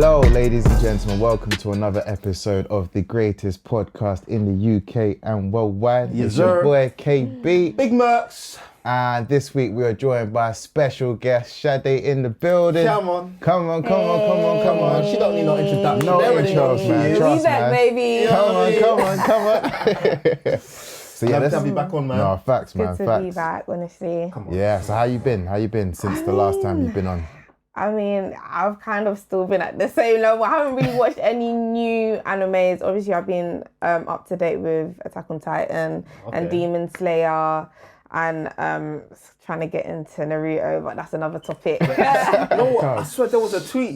Hello, ladies and gentlemen. Welcome to another episode of the greatest podcast in the UK and worldwide. Yes, it's sir. your boy KB. Big Murksz. And this week we are joined by a special guest, Shade in the building. Come on. Come on. She don't need no introduction. No Everybody intros, knows who man. she is. Trust, Be back, man. baby. Come on. So Glad let's to have you back on, man. No, facts, man. Good to Facts. be back, honestly. Come on. Yeah, so how you been? How you been since the last time you've been on? I mean, I've kind of still been at the same level. I haven't really watched any new animes. Obviously, I've been up to date with Attack on Titan and Demon Slayer and trying to get into Naruto, but that's another topic. You know what? I swear there was a tweet,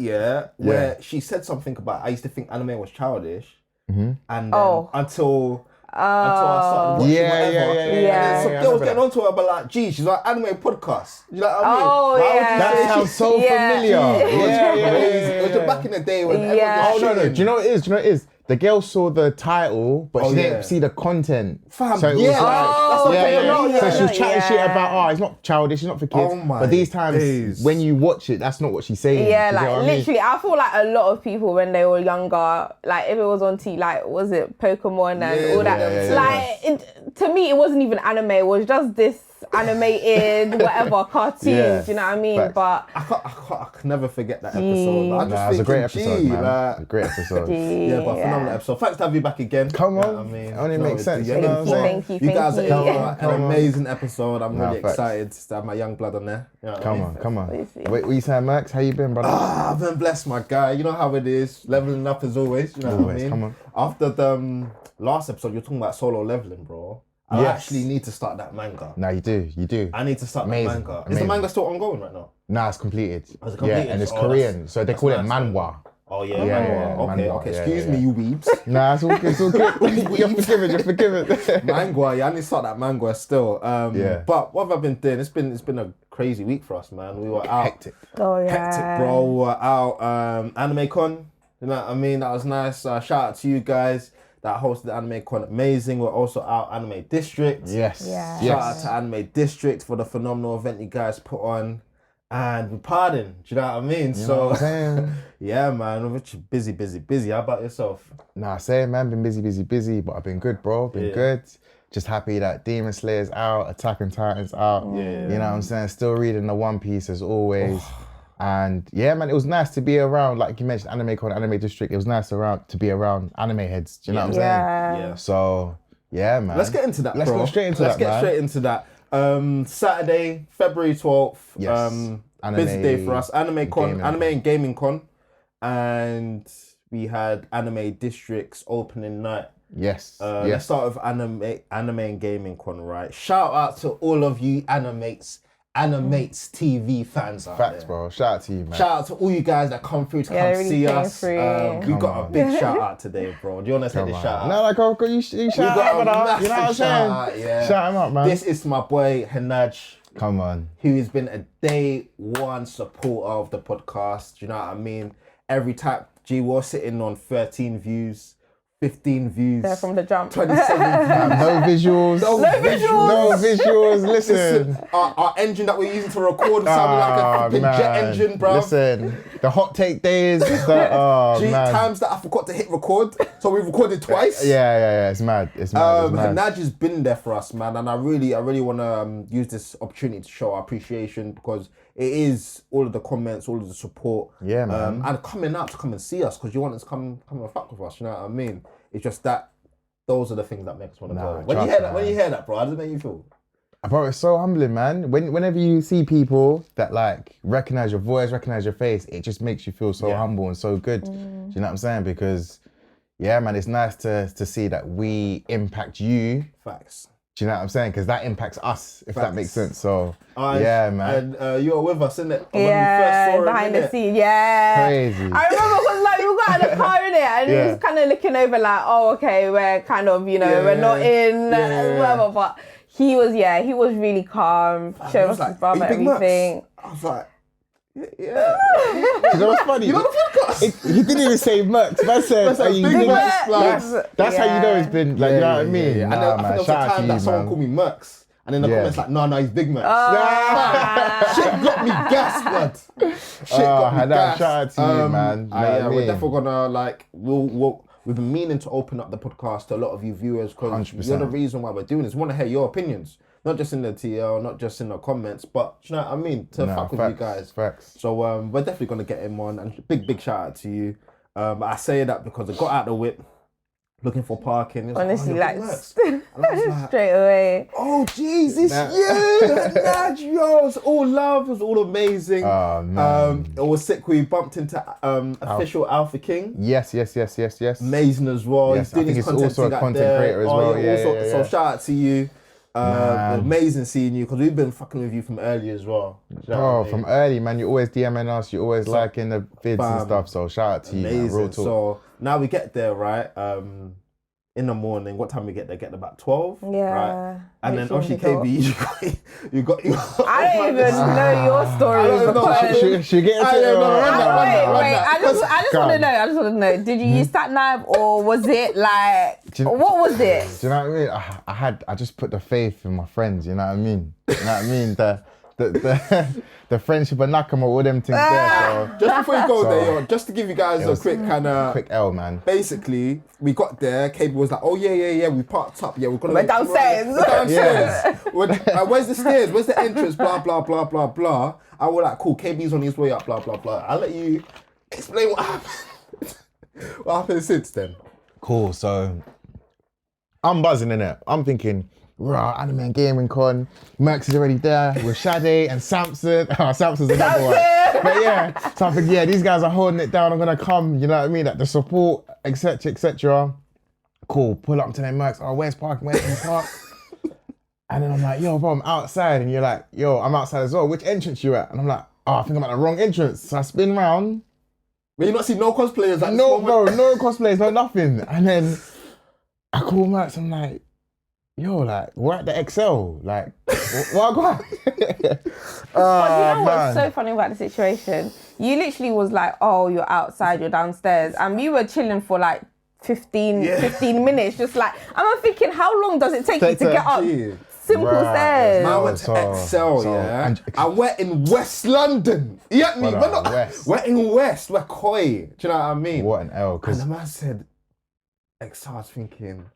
where she said something about I used to think anime was childish. And until I started watching whatever. And then girls getting onto her, but like, gee, she's like AniMates Podcast. You know what I mean? Oh, Why would you yeah. That say sounds so familiar. It was just back in the day when everyone Oh, was no. shooting. Do you know what it is? The girl saw the title, but she didn't see the content. Fam, so it was yeah. like, That's what I'm saying. So she was chatting shit about, it's not childish, it's not for kids. Oh my but these times, days. when you watch it, that's not what she's saying. Yeah, Do you know like what I mean? literally, I feel like a lot of people when they were younger, like if it was on TV, like was it Pokemon and all that? To me, it wasn't even anime. It was just this animated whatever cartoons. Yeah. You know what I mean? Facts. But I can never forget that episode. I just It was a great thinking, episode, gee, man. like- A great episode. Yeah, but phenomenal episode. Thanks to have you back again. Come on. You know what I mean, Only makes sense, yeah, you know what I'm saying? Thank you. You guys Thank are you. an amazing episode. I'm really facts. excited to have my young blood on there. You know what I mean? Come on. Obviously. Wait, what you saying, Max? How you been, brother? I've been blessed, my guy. You know how it is. Leveling up as always. You know what I Always, mean? come on. After the last episode, you're talking about solo leveling, bro. I Yes. actually need to start that manga. No, you do. I need to start Amazing, that manga. Is the amazing. manga still ongoing right now? Nah, it's completed. Oh, it's completed? Yeah, and it's Oh, Korean, so they that's call it nice, manhwa. Oh yeah, Yeah, manhwa. yeah, manhwa, Okay. yeah, Excuse yeah. me, you weebs. Nah, it's all good. It's all good. You're forgiven. Manga, yeah, I need to start that manga still. Yeah. But what have I been doing? It's been a crazy week for us, man. We were out. Hectic. Oh yeah. Hectic, bro. We were out Anime Con. You know what I mean? That was nice. Shout out to you guys that hosted the Anime Con. Amazing. We're also out Anime District. Yes. Yeah. Shout out to Anime District for the phenomenal event you guys put on. And we're partying. Do you know what I mean? You know what I'm saying? yeah, man. We're just busy. How about yourself? Nah, same, man. Been busy, but I've been good, bro. Been good. Just happy that Demon Slayer's out, Attack on Titan's out. Yeah. You know what I'm saying? Still reading the One Piece as always. And yeah, man, it was nice to be around, like you mentioned, Anime Con, Anime District. It was nice to be around anime heads. Do you know what I'm saying? Yeah. So, yeah, man. Let's get into that, Let's bro. go straight into Let's that, get man. straight into that. Saturday, February 12th. Yes. Busy day for us. Anime Con, Gaming. Anime and Gaming Con. And we had Anime District's opening night. Yes. Let's start with Anime and Gaming Con, right? Shout out to all of you AniMates TV fans out Facts, there. bro. Shout out to you, man. Shout out to all you guys that come through to Yeah, come they really see came us. through. We got a big shout out today, bro. Do you want to say the shout out? No, like, you shout got out, a brother. You know what I'm massive saying? shout out, yeah. Shout him up, man. This is my boy Henaj, Come on. who has been a day one supporter of the podcast. You know what I mean? Every time, we're sitting on 13 views, 15 views. They're from the jump. 27 No visuals. No visuals. Listen. Our engine that we're using to record sounded like a flipping jet engine, bro. Listen, the hot take days. Man. Times that I forgot to hit record, so we recorded twice. Yeah. It's mad. It's mad. Naj has been there for us, man, and I really want to use this opportunity to show our appreciation because it is all of the comments, all of the support, Yeah, man. and coming out to come and see us because you want us to come and fuck with us. You know what I mean? It's just that those are the things that make us want to go. When you hear that, bro, how does it make you feel? Bro, it's so humbling, man. Whenever you see people that like recognize your voice, recognize your face, it just makes you feel so humble and so good. Do you know what I'm saying? Because yeah, man, it's nice to see that we impact you. Facts. Do you know what I'm saying? Because that impacts us, if that Facts. makes sense. So yeah, man. And you were with us, innit? Yeah, behind the scenes. Yeah. Crazy. I remember because like we got in the car in it and he was kind of looking over like, oh, okay, we're kind of, we're not in whatever. But he was really calm, showed us his brother, everything. I was like, yeah. You know what's funny? You know the podcast? He didn't even say Murksz. Man said, Big Murksz, that's how you know it's been, like, you know what I mean? Yeah. Nah, And I think there was a time that someone called me Murksz. And in the comments like, no, he's Big Murksz. Shit got me gassed, blood. Shit got me gassed. Shout out to you, man. We're definitely gonna like, we've been meaning to open up the podcast to a lot of you viewers because you're the reason why we're doing this. We want to hear your opinions, not just in the TL, not just in the comments, but you know what I mean, to fuck with you guys. Facts. So we're definitely gonna get him on, and big shout out to you. I say that because I got out the whip looking for parking. Honestly, like, straight away. Oh Jesus, yo, it was all love, it was all amazing. Oh man. It was sick. We bumped into official Alpha King. Yes. Amazing as well. Yes, I think he's also a content creator as well. Yeah. So shout out to you. Amazing seeing you because we've been fucking with you from early as well. From early, man. You're always DMing us. You're always liking the vids and stuff. So shout out to you, man. Real talk. So now we get there, right? In the morning. What time we get there? Get there about 12. Yeah. Right? And then obviously KB, you got. I don't even know your story. Should get into it? Wait. I just want to know. Did you use that nav or was it like? What was it? Do you know what I mean? I just put the faith in my friends. You know what I mean? The friendship of Nakama, all them things there. So. Just before you go there, just to give you guys a quick kind of... Quick L, man. Basically, we got there, KB was like, oh yeah, we parked up, we're gonna... We're downstairs. Where's the stairs? Where's the entrance? Blah, blah, blah, blah, blah. I was like, cool, KB's on his way up, blah, blah, blah. I'll let you explain what happened. What happened since then? Cool, so... I'm buzzing in it. I'm thinking... Raw, Anime Gaming Con, Murksz is already there with Shade and Samson. Samson's another one. But yeah, so I think, these guys are holding it down. I'm gonna come, you know what I mean? Like the support, etc. Cool, pull up to their Murksz. Oh, where's parking? Where's the park? And then I'm like, yo, bro, I'm outside. And you're like, yo, I'm outside as well. Which entrance you at? And I'm like, oh, I think I'm at the wrong entrance. So I spin round. But you not see no cosplayers at No, bro, no cosplayers, no nothing. And then I call Murksz, I'm like, yo, like, we're at the XL. Like, what? But you know what's so funny about the situation? You literally was like, oh, you're outside, you're downstairs. And we were chilling for like 15 minutes. Just like, I'm thinking, how long does it take you to get up? Simple stairs. I went to XL, I went in West London. You get me? We're in West. We're Koi. Do you know what I mean? What an L. And the man said, XL, I was thinking...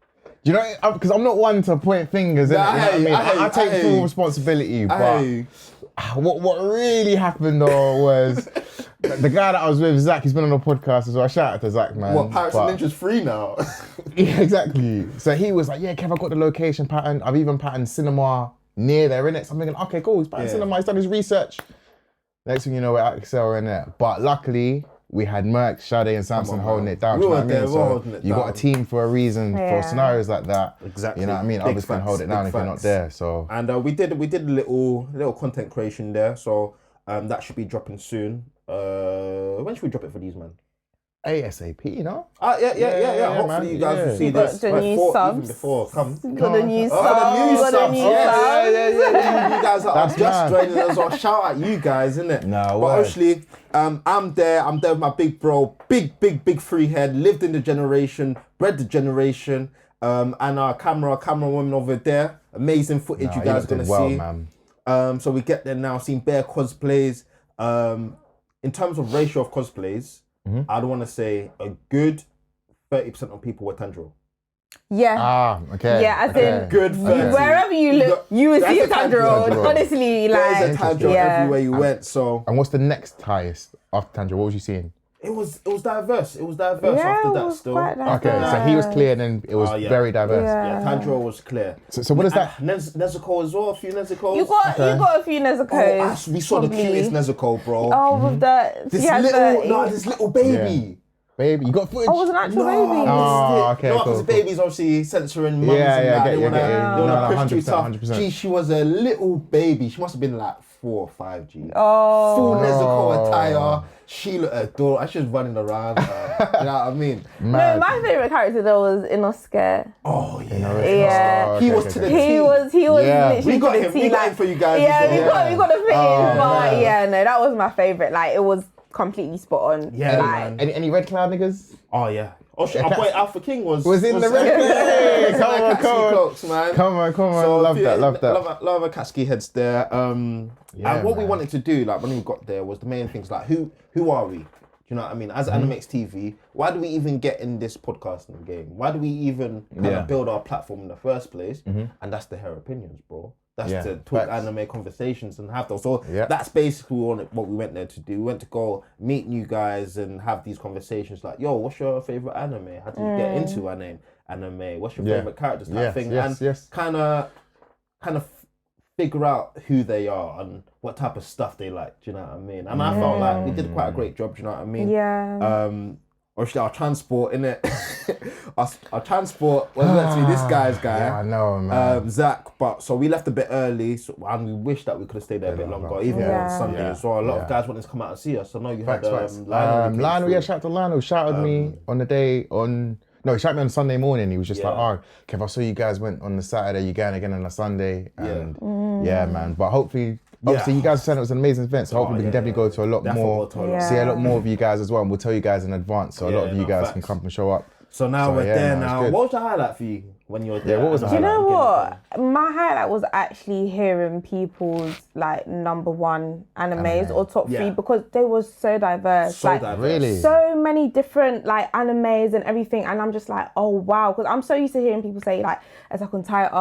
You know, because I'm not one to point fingers, I take full responsibility, but what really happened though was the guy that I was with, Zach, he's been on the podcast as well. Shout out to Zach, man. What, Pirates and Ninja's free now? Yeah, exactly. So he was like, yeah, Kev, I got the location pattern. I've even patterned cinema near there, innit? So I'm thinking, okay, cool, he's patterned cinema, he's done his research. Next thing you know, we're at Excel in there. But luckily, we had Murksz, Shade and Samson holding it down. We were there, so you got a team for a reason, for scenarios like that. Exactly. You know what I mean? Obviously can hold it down if you're not there. So we did a little content creation there. So that should be dropping soon. When should we drop it for these, man? ASAP, you know? Yeah. Hopefully man. you guys will see this. The new subs. Even before. Come. Got the new subs. You guys are just joining us. So shout out you guys, innit? No, but obviously, I'm there with my big bro, big free head, lived in the generation, bred the generation, and our camera woman over there. Amazing footage you guys are gonna see. Man. So we get there now, seeing bare cosplays. In terms of ratio of cosplays, I'd want to say a good 30% of people were Tanjiro. Yeah. Okay. Yeah, as in good 30. Wherever you look, you will see a Tanjiro. Honestly, like there's a Tanjiro everywhere you went. So. And what's the next highest after Tanjiro? What was you seeing? It was diverse. It was diverse after that still. Okay, so he was clear, then it was very diverse. Yeah, Tanjiro was clear. So what is that? Nezuko as well, a few Nezukos. You got a few Nezukos. We saw the cutest Nezuko, bro. Oh, with this little baby. Yeah. Baby, you got footage? Oh, it was an actual baby. Oh, okay, no, because the baby's obviously censoring mums and that. They want to push you tough. 100%. Gee, she was a little baby. She must have been like 4 or 5, G. Oh. Full Nezuko attire. She looked adorable. I was just running around. You know what I mean? Mad. No, my favourite character though was Inosuke. Oh, yeah. Yeah. He was to the T. He was literally we got to him. the T. We got him for you guys. Yeah, we got to fit in. But yeah, that was my favourite. Like, it was completely spot on. Yeah, like, Any Red Cloud niggas? Oh, yeah. Oh shit, our boy Alpha King was in the red. Come on. So love that. Love our Katsuki heads there. And what we wanted to do, like when we got there, was the main things like who are we? Do you know what I mean? As AniMates TV, why do we even get in this podcasting game? Why do we even kind of build our platform in the first place? And that's to hear opinions, bro. That's to talk anime conversations and have those. So that's basically what we went there to do. We went to go meet new guys and have these conversations like, yo, what's your favorite anime? How did you get into anime? What's your favorite characters? Type thing. And kind of figure out who they are and what type of stuff they like. Do you know what I mean? And I felt like we did quite a great job. Do you know what I mean? Yeah. Obviously, our transport, innit? our transport was meant to be this guy's guy. Yeah, I know, man. Zach. But so we left a bit early, and we wish that we could have stayed there a bit longer, even on Sunday as well. A lot of guys wanted to come out and see us. So no, you had Lionel. Shout out to Lionel. Shouted me on the day on. No, he shouted me on Sunday morning. He was just like, "Oh, Kev, I saw you guys went on the Saturday. You going again on a Sunday." And yeah, man. But hopefully. Obviously, you guys said it was an amazing event, so hopefully we can definitely go to a lot more, see a lot more of you guys as well, and we'll tell you guys in advance, so a lot of you guys can come and show up. So now we're there now. What was the highlight for you when you were there? Yeah, what was the highlight? Do you know what? My highlight was actually hearing people's like number one animes or top three because they were so diverse. Really? So many different like animes and everything, and I'm just like, oh wow, because I'm so used to hearing people say like Attack on Titan,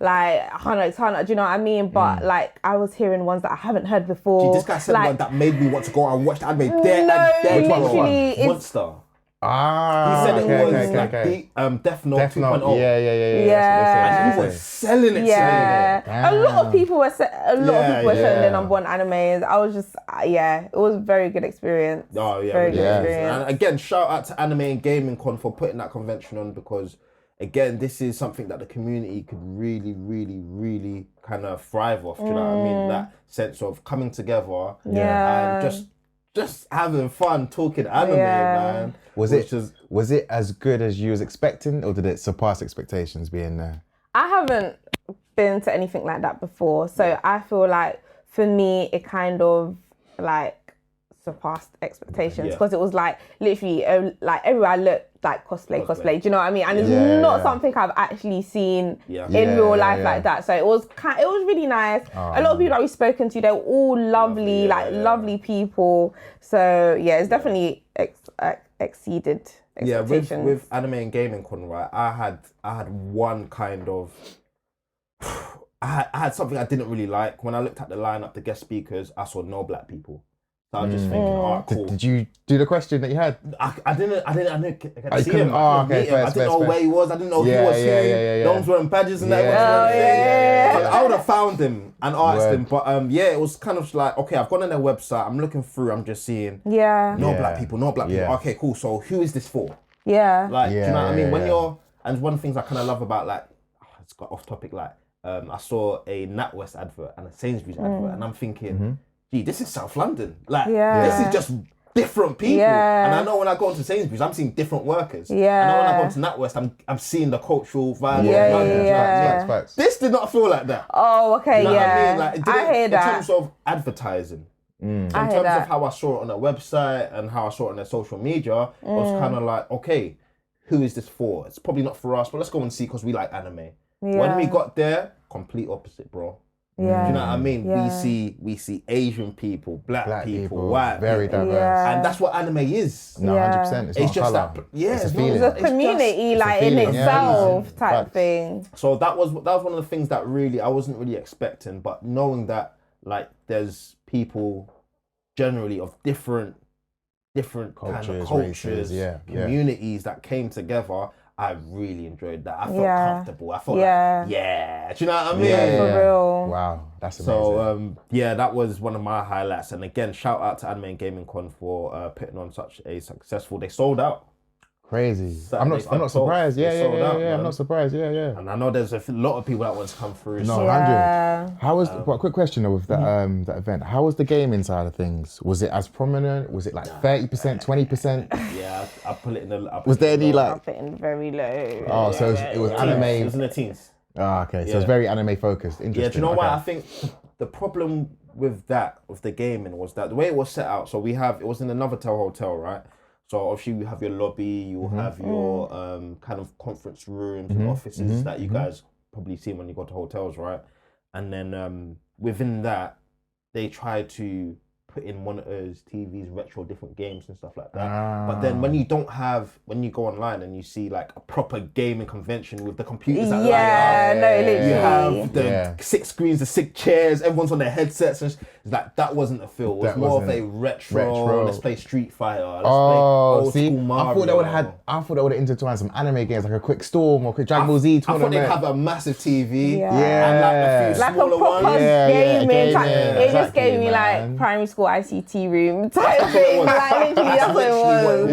like Hunter x Hunter. Do you know what I mean? But like I was hearing ones that I haven't heard before. This guy said one that made me want to go and watch the anime there. Literally, Monster. Ah, he said it was Death Note 2.0. Yeah. And he was selling it. A lot of people were selling their number one animes. I was just, it was a very good experience. Oh yeah, very good experience. And again, shout out to Anime and Gaming Con for putting that convention on because, again, this is something that the community could really, really, really kind of thrive off. Do you know what I mean? That sense of coming together and just having fun talking anime, man. Was it as good as you was expecting, or did it surpass expectations being there? I haven't been to anything like that before, so I feel like for me it kind of like surpassed expectations because it was like literally like everywhere I looked like cosplay. Do you know what I mean? And it's not something I've actually seen in real life like that. So it was really nice. A lot of people that we've spoken to, they're all lovely, lovely people. So yeah, it's definitely exceeded expectations. Yeah, with Anime and Gaming Con, right? I had one kind of. I had something I didn't really like when I looked at the lineup, the guest speakers. I saw no black people. So I was just thinking, cool. Did you do the question that you had? I didn't see him. I didn't know where he was. I didn't know who was who. No one's wearing badges and that. I would have found him and asked him. But it was kind of like, okay, I've gone on their website. I'm looking through. I'm just seeing no black people. Okay, cool. So who is this for? Yeah. Like, do you know what I mean? When you're, and one of the things I kind of love about like, it's got off topic, like, I saw a NatWest advert and a Sainsbury's advert and I'm thinking, gee, this is South London. Like, this is just different people. And I know when I go into Sainsbury's, I'm seeing different workers. I know when I go to NatWest, I'm seeing the cultural vibe of London. Facts. This did not feel like that. Oh, okay, you know what I mean? Like, I hear that. In terms of advertising, in terms of how I saw it on their website and how I saw it on their social media, it was kind of like, okay, who is this for? It's probably not for us, but let's go and see because we like anime. When we got there, complete opposite, bro. Yeah. Do you know what I mean? We see Asian people, black people, white very people. diverse. And that's what anime is. No, 100%. It's just colour. It's a feeling. It's a community in itself type thing. So that was one of the things that really I wasn't really expecting, but knowing that like there's people generally of different cultures, kind of cultures, communities that came together. I really enjoyed that. I felt comfortable. I felt like, do you know what I mean? For real. Wow, that's amazing. So, that was one of my highlights. And again, shout out to Anime and Gaming Con for putting on such a successful. They sold out. Crazy. I'm not surprised. I'm not surprised. And I know there's a lot of people that want to come through. No, 100. How was? Quick question though with that that event. How was the gaming side of things? Was it as prominent? Was it like 30%, 20%? Yeah, I put it in the. Was there any like? I put it in very low. Oh, so it was anime. It was in the teens. Oh, okay. So it's very anime focused. Interesting. Yeah, do you know what? I think the problem with the gaming was that the way it was set out. So it was in the Novotel Hotel, right? So obviously you have your lobby, you have your kind of conference rooms and offices that you guys probably see when you go to hotels, right? And then within that, they try to put in monitors, TVs, retro different games and stuff like that. But then when you go online and you see like a proper gaming convention with the computers that literally. You have the 6 screens, the 6 chairs, everyone's on their headsets. And it's like, that wasn't a feel. It was more of a retro. Let's play Street Fighter. Let's play old school Mario. I thought they would have intertwined some anime games like a Quick Storm or Quick Dragon Ball Z tournament. I thought they'd have a massive TV. And like a few smaller ones. Gaming. It just gave me like primary school ICT room type thing. Like literally, that's what it was.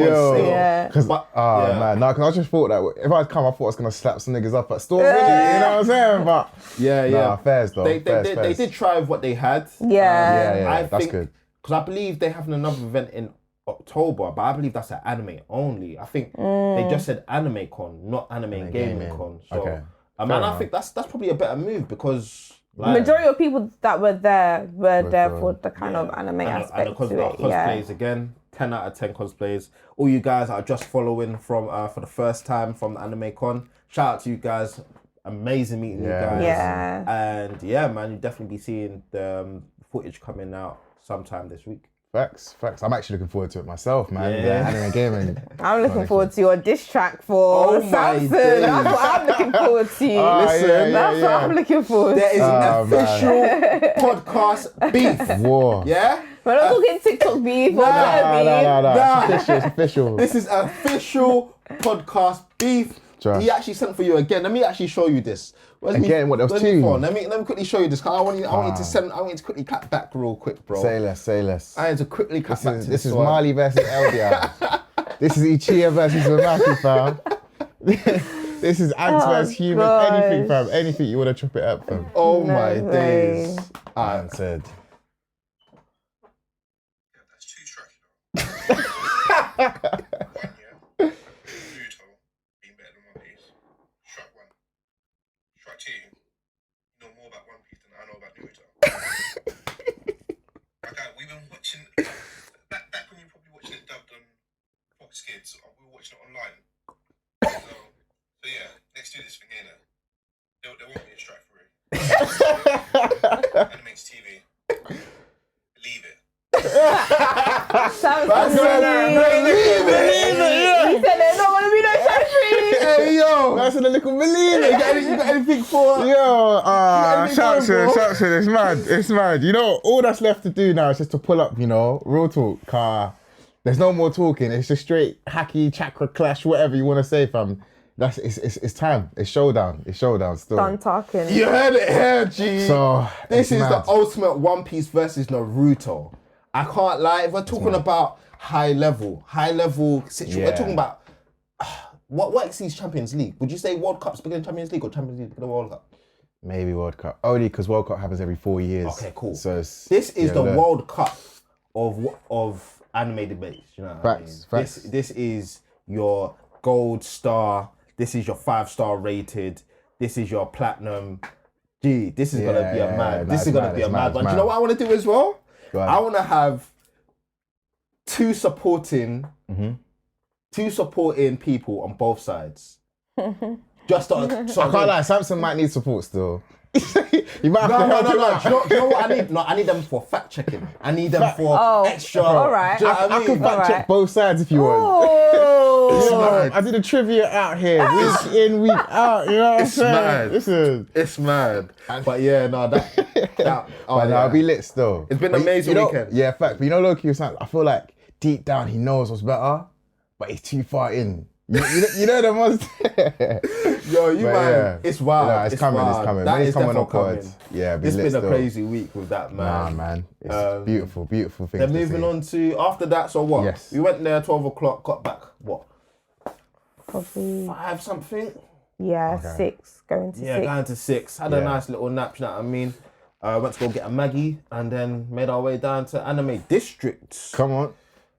Because I just thought that if I come, I thought I was gonna slap some niggas up at Storm. You know what I'm saying? But fairs though. They did try with what they had. I think, that's good. Because I believe they have another event in October, but I believe that's an anime only. I think they just said Anime Con, not Anime Gaming Con. So, I think that's probably a better move because like, majority of people that were there for the kind of anime aspect and to it. Cosplays again, 10 out of 10 cosplays. All you guys are just following from for the first time from the Anime Con. Shout out to you guys. Amazing meeting you guys. And man, you'll definitely be seeing the footage coming out sometime this week. Facts. I'm actually looking forward to it myself, man. Yeah. Anime gaming. I'm looking forward to your diss track for Samson. That's what I'm looking forward to. Listen, that's what I'm looking forward to. There is an official podcast beef. War. Yeah? We're not talking TikTok beef or It's official. This is official podcast beef. He actually sent for you again. Let me actually show you this. What there was two. Let me quickly show you this. I want you to quickly cut back real quick, bro. Say less. I need to quickly cut back to this is Marley versus Eldia. This is Ichiya versus Mamaki, fam. This is Ants versus Human. Anything, fam. Anything you want to chop it up, fam. Oh my days. I said. That's 2 tracks, you know. We've been watching back when you probably watching it dubbed on Fox Kids. We were watching it online. So yeah, let's do this thing, ain't it? There won't be a strike for it. AniMates TV. Believe it. Believe it. He said there's not gonna be no strike for it. Hey yo, that's a little believe it. You got anything for? Shout to it's mad. You know, all that's left to do now is just to pull up, you know, real talk. There's no more talking. It's just straight hacky, chakra clash, whatever you want to say, fam. It's time. It's showdown. Still. Done talking. You heard it here, G. So this is the ultimate One Piece versus Naruto. I can't lie. If we're talking about high level situation, we're talking about what exceeds Champions League. Would you say World Cup's bigger than Champions League or Champions League bigger than World Cup? Maybe World Cup. Only because World Cup happens every 4 years. Okay, cool. So this is the World Cup of anime debates. You know what Facts. This is your gold star. This is your 5-star rated. This is your platinum. Gee, this is gonna be a mad. This is gonna be a mad one. Do you know what I want to do as well? I want to have two supporting people on both sides. Just so I can't lie, Samson might need support still. You might have to help him out. Do you know what I need? No, I need them for fact checking. I need them for extra. All right. I can fact check both sides if you want. I did a trivia out here, week in, week out. You know what I'm saying? It's mad. But yeah, I'll be lit still. It's been an amazing weekend. Yeah, fact. But you know, Loki, I feel like deep down he knows what's better, but he's too far in. You know the ones. Yo, man, yeah. It's wild. Nah, it's coming. That is coming definitely coming. Yeah, it's been a crazy week with that, man. Nah, man. It's beautiful thing. Then moving on to after that. So what? Yes. We went there 12 o'clock. Got back what? Probably 5 something. Yeah, okay. 6 going to 6. Yeah, going to 6. Had a nice little nap. You know what I mean? Went to go get a Maggie and then made our way down to Anime District. Come on.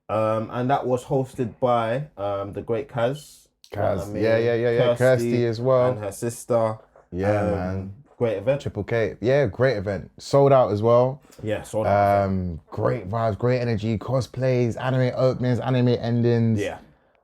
And that was hosted by the great Kaz. Yeah. Kirsty as well. And her sister. Yeah, man. Great event. Triple K. Yeah, great event. Sold out as well. Yeah, sold out. Great vibes, great energy, cosplays, anime openings, anime endings. Yeah.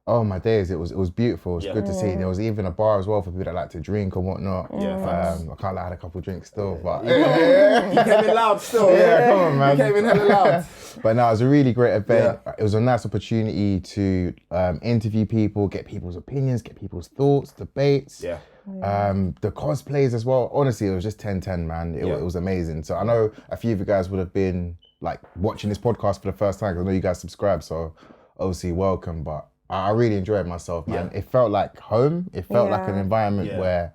Oh my days, it was beautiful. It was good to see. There was even a bar as well for people that like to drink and whatnot. Yeah, I can't lie, I had a couple drinks still, but You came in loud still. yeah, come on, man. You came in hella loud. But no, it was a really great event. It was a nice opportunity to interview people, get people's opinions, get people's thoughts, debates. Yeah. The cosplays as well. Honestly, it was just 10-10, man. It was amazing. So I know a few of you guys would have been like watching this podcast for the first time, because I know you guys subscribe. So obviously welcome, but I really enjoyed myself, man. It felt like home. It felt like an environment where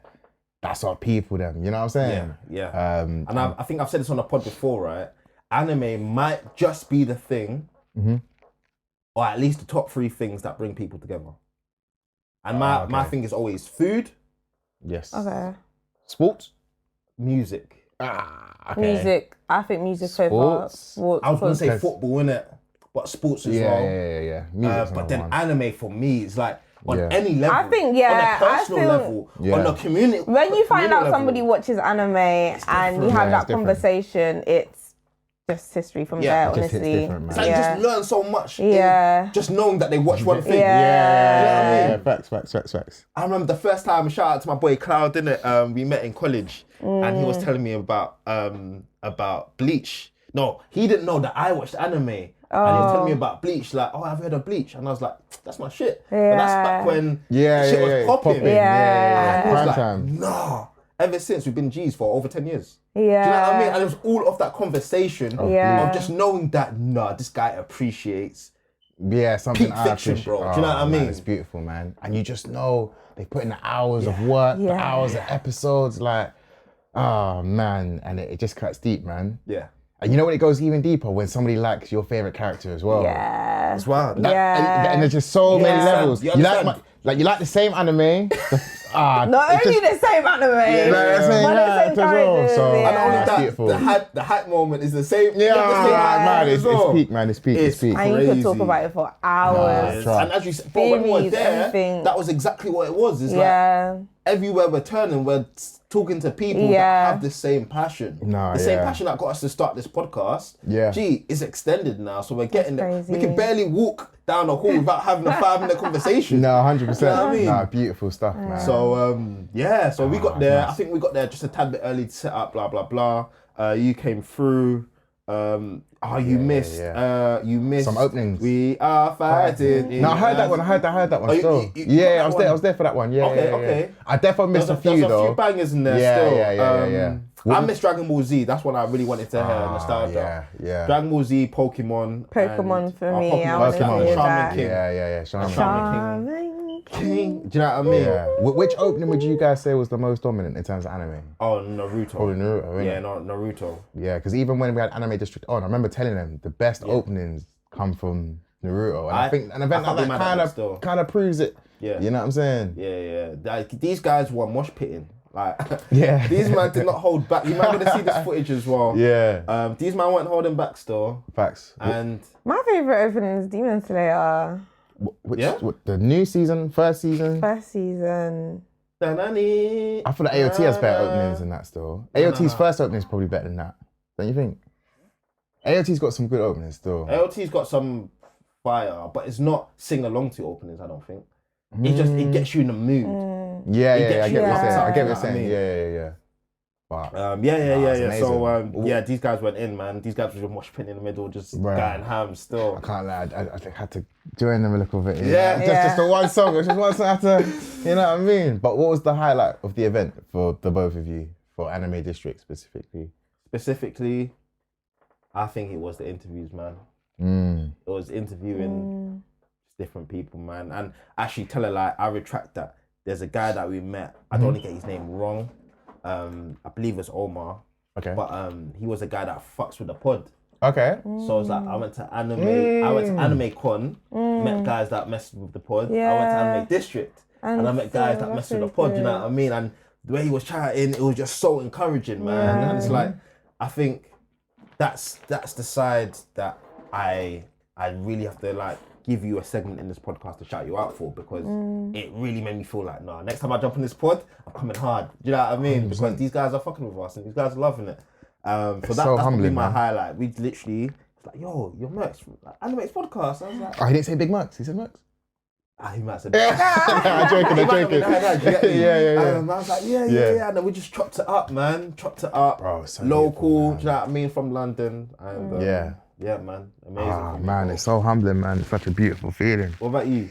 that's our people, them. You know what I'm saying? Yeah. And I think I've said this on the pod before, right? Anime might just be the thing, or at least the top 3 things that bring people together. And my thing is always food. Yes. Okay. Sports? Music. Okay. Music. I think music so far. Sports. I was going to say football, innit? But sports as well. Yeah. Music's but then anime for me is like on Yeah. any level. I think, on yeah, a personal I feel- level, on a community. When you find out level. somebody watches anime and you Yeah, have it's that different. conversation, it's just history from there, it just hits honestly. different, man. It's like you just learn so much. Yeah. Just knowing that they watch one thing. Yeah. Facts. I remember the first time, shout out to my boy Cloud, didn't we met in college, and he was telling me about Bleach. No, he didn't know that I watched anime. And he was telling me about Bleach, like, oh, I've heard of Bleach. And I was like, that's my shit. But that's back when shit was popping. Yeah. And he was Prime like, time. nah. Ever since, we've been G's for over 10 years. Yeah. Do you know what I mean? And it was all of that conversation Yeah. of just knowing that, this guy appreciates. Yeah, something Peak I fiction, appreciate. bro. Do you know what I man, mean? It's beautiful, man. And you just know they put in the hours of work, the hours of episodes, like, oh man, and it just cuts deep, man. Yeah. And you know when it goes even deeper, when somebody likes your favorite character as well. Yeah. That's wild. And there's just so many understand? levels. You You like understand? you like the same anime. Not only the same anime, the same but the character same as well, characters. so- And only That's that, beautiful. the hype moment is the same. Yeah, man, as it's well. peak, man. It's peak. It's peak. And you could Crazy. talk about it for hours. Nah, And as you said, but when we were Theories, there, everything. that was exactly what it was. It's Yeah. like everywhere we're turning, we're talking to people that Yeah. have the same passion. Nah, the same yeah. passion that got us to start this podcast. Yeah. Gee, it's extended now, so we're getting there. crazy. We can barely walk down the hall without having a 5-minute conversation. No, 100%. You know what I mean? Nah, beautiful stuff, man. So so we got there. nice. I think we got there just a tad bit early to set up. Blah blah blah. You came through. You missed. yeah. You missed Some openings. We are fighting. No, I heard that one. I heard that one. Oh, you- Still. you got Yeah, that I was there. one? I was there for that one. Yeah. Okay, yeah, yeah. okay. I definitely missed a few There's a though. few bangers in there Yeah, still. yeah. I missed Dragon Ball Z. That's one I really wanted to hear. Nostalgia. Yeah. Dragon Ball Z, Pokemon. Pokemon and- for oh, me, Pokemon. I wanted to Shaman hear that. King. Yeah. Shaman. Shaman King. Do you know what I mean? Yeah. Which opening would you guys say was the most dominant in terms of anime? Oh, Naruto. Probably Naruto, innit? Yeah, Naruto. Yeah, because even when we had Anime District on, I remember telling them the best openings come from Naruto, and I think an event I like can't be that mad at that still. kind of proves it. Yeah. You know what I'm saying? Yeah. Like, these guys were mosh pitting. Like, Yeah. these man did not hold back. You might be able to see this footage as well. Yeah. These man weren't holding back still. Facts. And My favourite opening is Demon Slayer. Which, Yeah? the new season, first season? First season. I feel like AOT has better openings than that still. AOT's first opening is probably better than that. Don't you think? AOT's got some good openings still. LT's got some fire, but it's not sing along to openings, I don't think. It gets you in the mood. Yeah, gets I you get what you're locked saying. up, I get you what know you're what I saying. mean? Yeah. But Yeah. it's So amazing. these guys went in, man. These guys were just mosh pitting in the middle, just Right. going ham still. I can't lie, I had to join them a little bit. Yeah. Just the one song. It's just one song I had to, you know what I mean? But what was the highlight of the event for the both of you, for Anime District specifically? Specifically, I think it was the interviews, man. It was interviewing different people, man. And actually, tell a lie, I retract that. There's a guy that we met. I don't want to get his name wrong. I believe it's Omar. Okay. But he was a guy that fucks with the pod. Okay. So it's like I went to Anime Con, met guys that messed with the pod. I went to Anime District and I met guys that messed with the pod, you know what I mean? And the way he was chatting, it was just so encouraging, man. And it's like, I think that's the side that I really have to like give you a segment in this podcast to shout you out for, because it really made me feel like, nah, next time I jump in this pod, I'm coming hard. Do you know what I mean? 100%. Because these guys are fucking with us and these guys are loving it. So that's probably my highlight. We literally, like, yo, you're Murksz from AniMates Podcast. I was like, oh, he didn't say Big Murksz. He said Murksz. He might have said, I'm joking. I was like, yeah. And then we just chopped it up, man. Bro, so local, do you know what I mean? From London. And, yeah, man. Amazing. Oh, man, it's so humbling, man. It's such a beautiful feeling. What about you?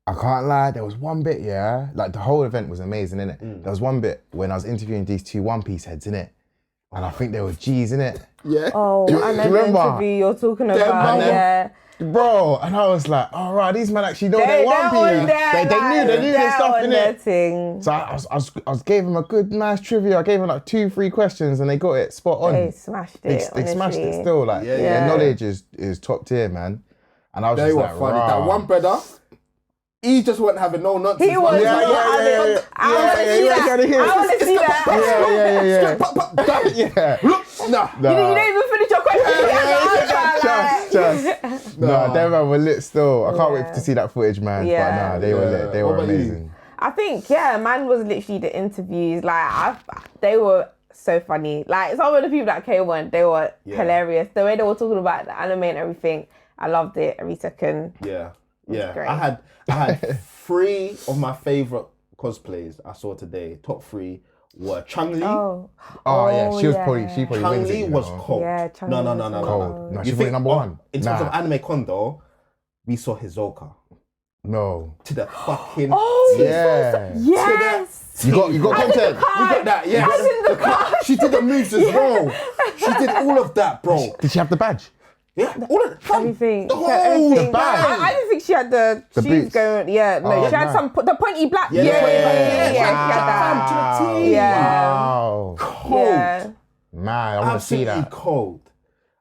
I can't lie, there was one bit, like the whole event was amazing, innit? There was one bit when I was interviewing these two One Piece heads, innit? And I think they were G's, innit? Yeah. Oh, and then the interview you're talking about, Bro, and I was like, all right, these men actually know their One Piece. They knew their stuff, innit? So I was gave them a good, nice trivia. I gave them like 2-3 questions and they got it spot on. They smashed it, They smashed it still, like, their knowledge is top tier, man. And I was just like, funny. That one brother, he just wasn't having no nonsense. He was, I want to see that. Nah. You didn't even finish your question. No, them man were lit still. I can't wait to see that footage, man. But nah, they were lit. They were amazing. I think, man was literally the interviews. Like, they were so funny. Like, some of the people that came on, they were hilarious. The way they were talking about the anime and everything, I loved it every second. Yeah. I had 3 of my favourite cosplays I saw today. Top 3 were Chun-Li. Oh yeah, she probably Chun-Li was cold. Yeah, No. Cold. No, she was number 1. In terms of anime condo, we saw Hisoka. No. To the fucking Yes. You got content. You got that, yeah. She did the moves as well. She did all of that, bro. Did she have the badge? Yeah, all of everything. The whole thing. I didn't think she had the shoes boots. going. Yeah, no, she had the pointy black. Yeah, she had that. Wow. Cold. Yeah. Man, I want to see that. Cold.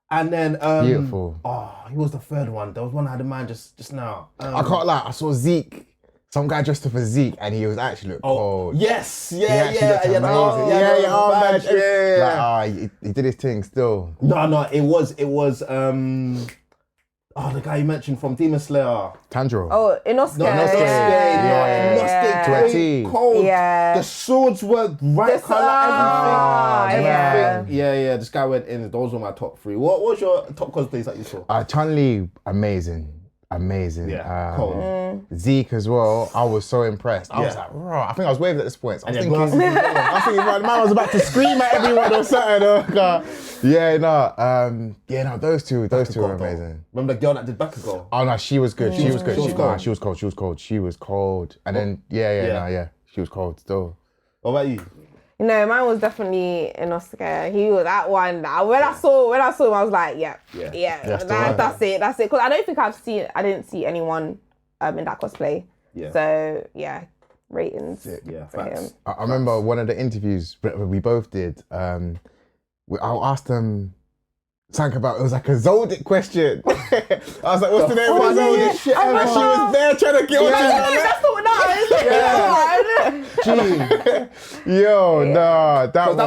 And then beautiful. Oh, he was the third one. There was one I had in mind just now. I can't lie. I saw Zeke. Some guy dressed up as Zeke, and he was actually looked cold. Yes, He did his thing still. No, it was the guy you mentioned from Demon Slayer. Tanjiro. Oh, Inosuke. No, Inosuke to a T. Cold. Yeah. The swords were right colour, everything. Yeah. Yeah. This guy went in. Those were my top 3. What was your top cosplays that you saw? Chun-Li, amazing. Yeah, cold. Zeke as well. I was so impressed. I was like, bro. I think I was waving at this point. So I was thinking, bro, the man was about to scream at everyone or something. Those two were amazing. Remember the girl that did Bakugo? Oh no, she was good. She was good. She was cold. And then she was cold still. What about you? You know, mine was definitely Inosuke. He was that one. When I saw him, I was like, that's it. Because I didn't see anyone in that cosplay. Yeah. So ratings. Yeah, for him. I remember one of the interviews we both did. I asked them something about, it was like a Zodiac question. I was like, what's the name of my Zodiac? Shit, and she was there trying to get on that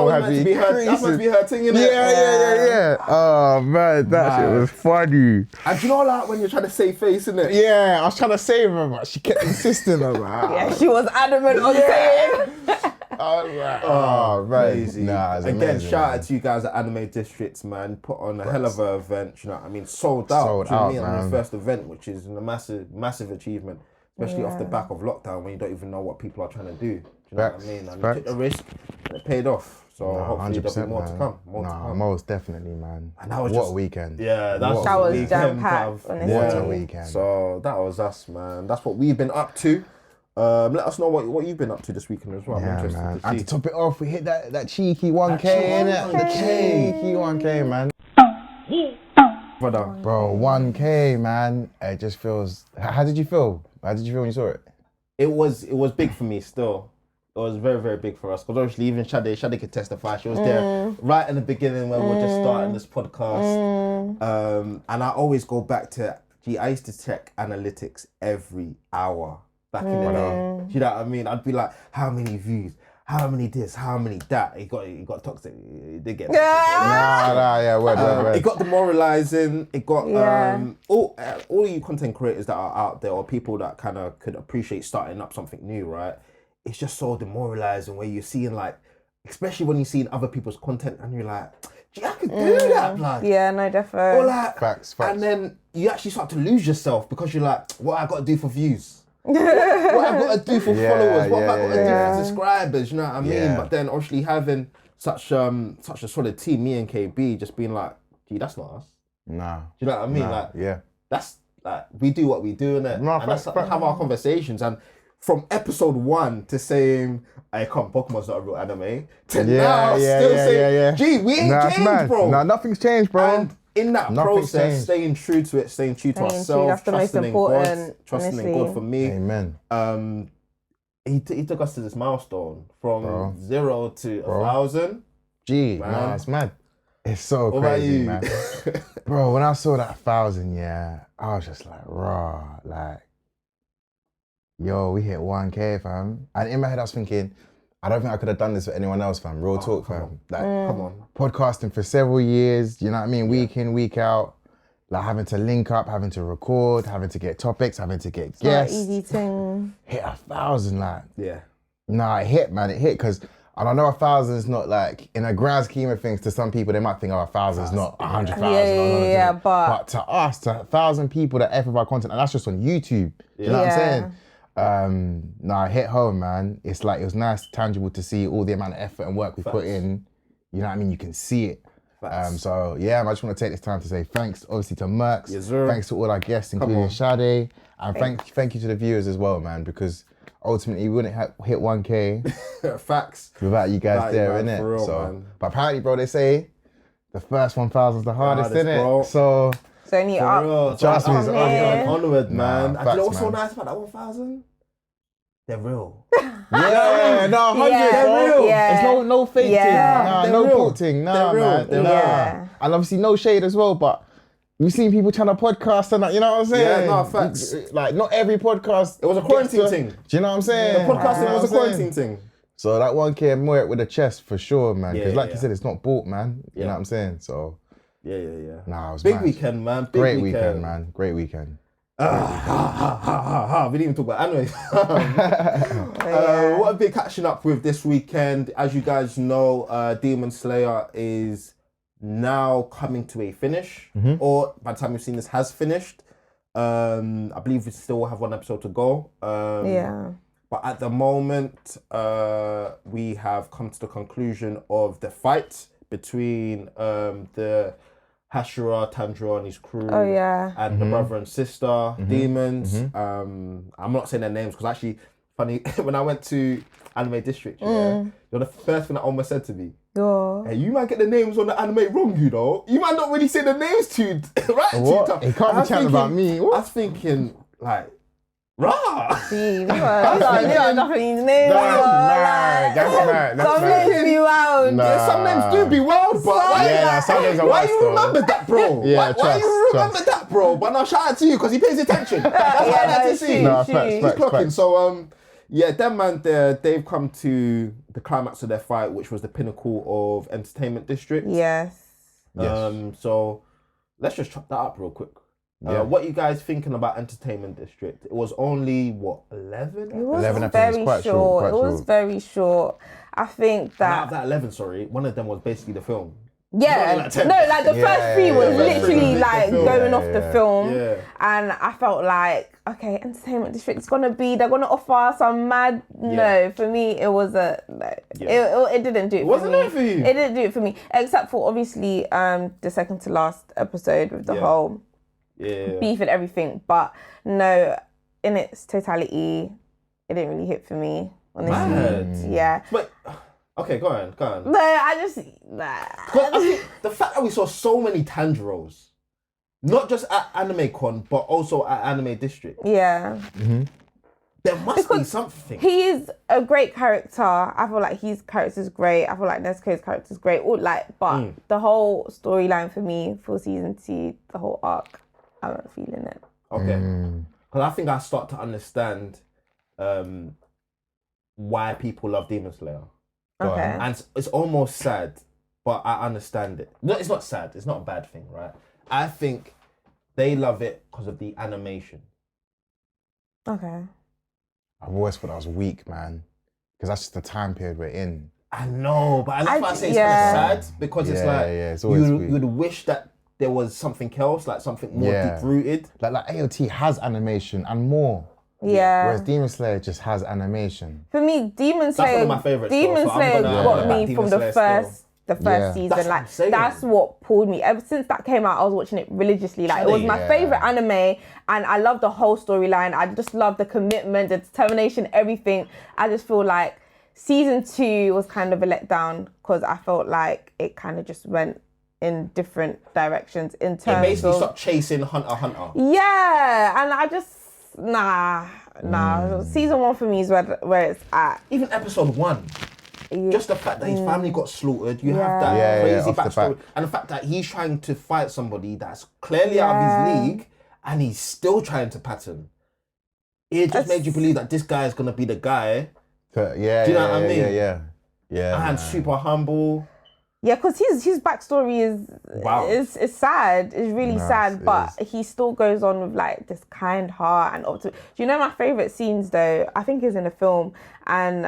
one had me that must be her thing, innit? Yeah. Oh man, that shit was funny. And you know, like when you're trying to save face, innit? Yeah, I was trying to save her, but she kept insisting on that. She was adamant on saying. I was like, crazy. Nah, it's again, amazing, shout out to you guys at Anime Districts, man. Put on a hell of an event, you know what I mean? Sold out, man. On your first event, which is a massive achievement, especially off the back of lockdown when you don't even know what people are trying to do. Do you know what I mean? And you took the risk and it paid off. So hopefully there'll be more to come. Most definitely, man. And that was what a weekend. Yeah, that was jam-packed. What a weekend. So that was us, man. That's what we've been up to. Let us know what you've been up to this weekend as well. I'm interested to see. And to top it off, we hit that cheeky 1K, innit? The cheeky 1K, man. Bro, 1K, man. It just feels... How did you feel? How did you feel when you saw it? It was big for me still. It was very, very big for us. Because obviously even Shade could testify. She was there right in the beginning when we were just starting this podcast. And I always go back to... I used to check analytics every hour. Back in the day. Do you know what I mean? I'd be like, how many views? how many this, how many that. It got toxic. It did get toxic. Yeah, word. It got demoralizing. It got all you content creators that are out there, or people that kind of could appreciate starting up something new, right? It's just so demoralizing where you're seeing like, especially when you're seeing other people's content and you're like, gee, I could do that, blood. Yeah, no, definitely. Or like, facts. And then you actually start to lose yourself because you're like, what I got to do for views? What I got to do for followers? What have I got to do for subscribers? You know what I mean? Yeah. But then obviously having such a solid team, me and KB, just being like, gee, that's not us. Nah. Do you know what I mean? Like, that's like, we do what we do, innit? No, and that's have our conversations. And from episode 1 to saying, hey, come, Pokemon's not a real anime, to now still saying, gee, we ain't changed, bro. Nah, nothing's changed, bro. And in that process, staying true to it, staying true to ourselves, that's the most trusting in important, God, trusting in God for me. Amen. He took us to this milestone from 0 to 1,000. Gee, man, it's mad. It's so crazy, man. Bro, when I saw that 1,000, I was just like, raw, like, yo, we hit 1K, fam. And in my head, I was thinking, I don't think I could have done this for anyone else, fam. Real talk, fam. Like, come on. Podcasting for several years, you know what I mean? Week in, week out. Like having to link up, having to record, having to get topics, having to get guests. Not easy thing. Hit 1,000, like. Yeah. Nah, it hit, man. It hit because, and I know 1,000 is not like, in a grand scheme of things, to some people, they might think, 1,000 is not 100,000. Yeah, but to us, to 1,000 people that effort our content, and that's just on YouTube. You know what I'm saying? It hit home, man. It's like, it was nice, tangible to see all the amount of effort and work we put in. You know what I mean? You can see it. So yeah, I just want to take this time to say thanks, obviously, to Murksz. Yes, sir. Thanks to all our guests, including Shade. And thank you to the viewers as well, man, because ultimately we wouldn't hit 1K Facts without you guys there, innit? Real, so, man. but apparently, bro, they say the first 1,000 is the hardest, innit? Bro. So only up. Trust me, it's onward, man. Nah, And you know what's facts, so man. nice about that 1,000? They're real. yeah, no, 100, bro. real. It's no fake thing. Nah, They're no real. port thing. Nah, They're real. man. They're Nah. And obviously no shade as well, but we've seen people trying to podcast and that, you know what I'm saying? Yeah, no, facts. Like, not every podcast. It was a quarantine thing. Do you know what I'm saying? The podcasting You know was a what I'm quarantine saying? thing. So that 1K more it with a chest for sure, man. Because like you yeah. said, it's not bought, man. You know what I'm saying? So Yeah. nah, it was Big mad. weekend, man. Great weekend, man. Great weekend. We didn't even talk about anime. What have been catching up with this weekend? As you guys know, Demon Slayer is now coming to a finish, or by the time you've seen this, has finished. I believe we still have one episode to go. But at the moment, we have come to the conclusion of the fight between the Hashira, Tanjiro and his crew, and the brother and sister demons. I'm not saying their names because actually, funny, when I went to Anime District, you're the first thing that almost said to me, hey, you might get the names on the anime wrong, you know. You might not really say the names too right. What? He can't be chatting about me. What? I was thinking, like, rah! See, you are definitely names. That's mad. Some names be wild. Nah. Some names do be wild, but some names are why wild you still. remember that, bro? why you remember that, bro? But now shout out to you because he pays attention. That's what I like to see. Nah, facts. He's clocking. So them man, they've come to the climax of their fight, which was the pinnacle of Entertainment District. Yes. So let's just chop that up real quick. What are you guys thinking about Entertainment District? It was only, 11? It was 11 very episodes, short. quite It was short. very short. I think that... Out of that 11, sorry, one of them was basically the film. Yeah, Like 10. no, like the first three was the first three literally was like the film. going off the film, Yeah. and I felt like, okay, Entertainment District's gonna offer some mad. No, for me it was it didn't do it. Wasn't for me. it for you? It didn't do it for me, except for obviously the second to last episode with the whole beef and everything. But no, in its totality, it didn't really hit for me. Honestly, yeah. But okay, go on. No, I just. I think the fact that we saw so many Tanjiros, not just at Anime Con, but also at Anime District. Yeah. There must be something. He is a great character. I feel like his character's great. I feel like Nezuko's character's great. But the whole storyline for me for season 2, the whole arc, I'm not feeling it. Okay. Because I think I start to understand why people love Demon Slayer. Okay. And it's almost sad, but I understand it. No, it's not sad. It's not a bad thing, right? I think they love it because of the animation. Okay. I've always thought that was weak, man. Because that's just the time period we're in. I know, but that's why I say it's kind of sad, because it's like it's always you would wish that there was something else, like something more deep-rooted. Like AOT has animation and more. Yeah. Whereas Demon Slayer just has animation. For me, Demon Slayer. That's one of my favourites. Demon Slayer got me from the first season. That's what pulled me. Ever since that came out, I was watching it religiously. Like, it was my favourite anime, and I love the whole storyline. I just love the commitment, the determination, everything. I just feel like season 2 was kind of a letdown because I felt like it kind of just went in different directions in terms of... It basically stopped chasing Hunter x Hunter. Yeah, and I just... Nah. Season 1 for me is where it's at. Even episode 1. Yeah. Just the fact that his family got slaughtered, you have that crazy backstory. And the fact that he's trying to fight somebody that's clearly out of his league and he's still trying to pattern. It just made you believe that this guy is going to be the guy. Do you know what I mean? Yeah. And super humble. Yeah, because his backstory is sad. It's really sad, but he still goes on with like this kind heart and optimism. Do you know my favourite scenes though? I think is in a film, and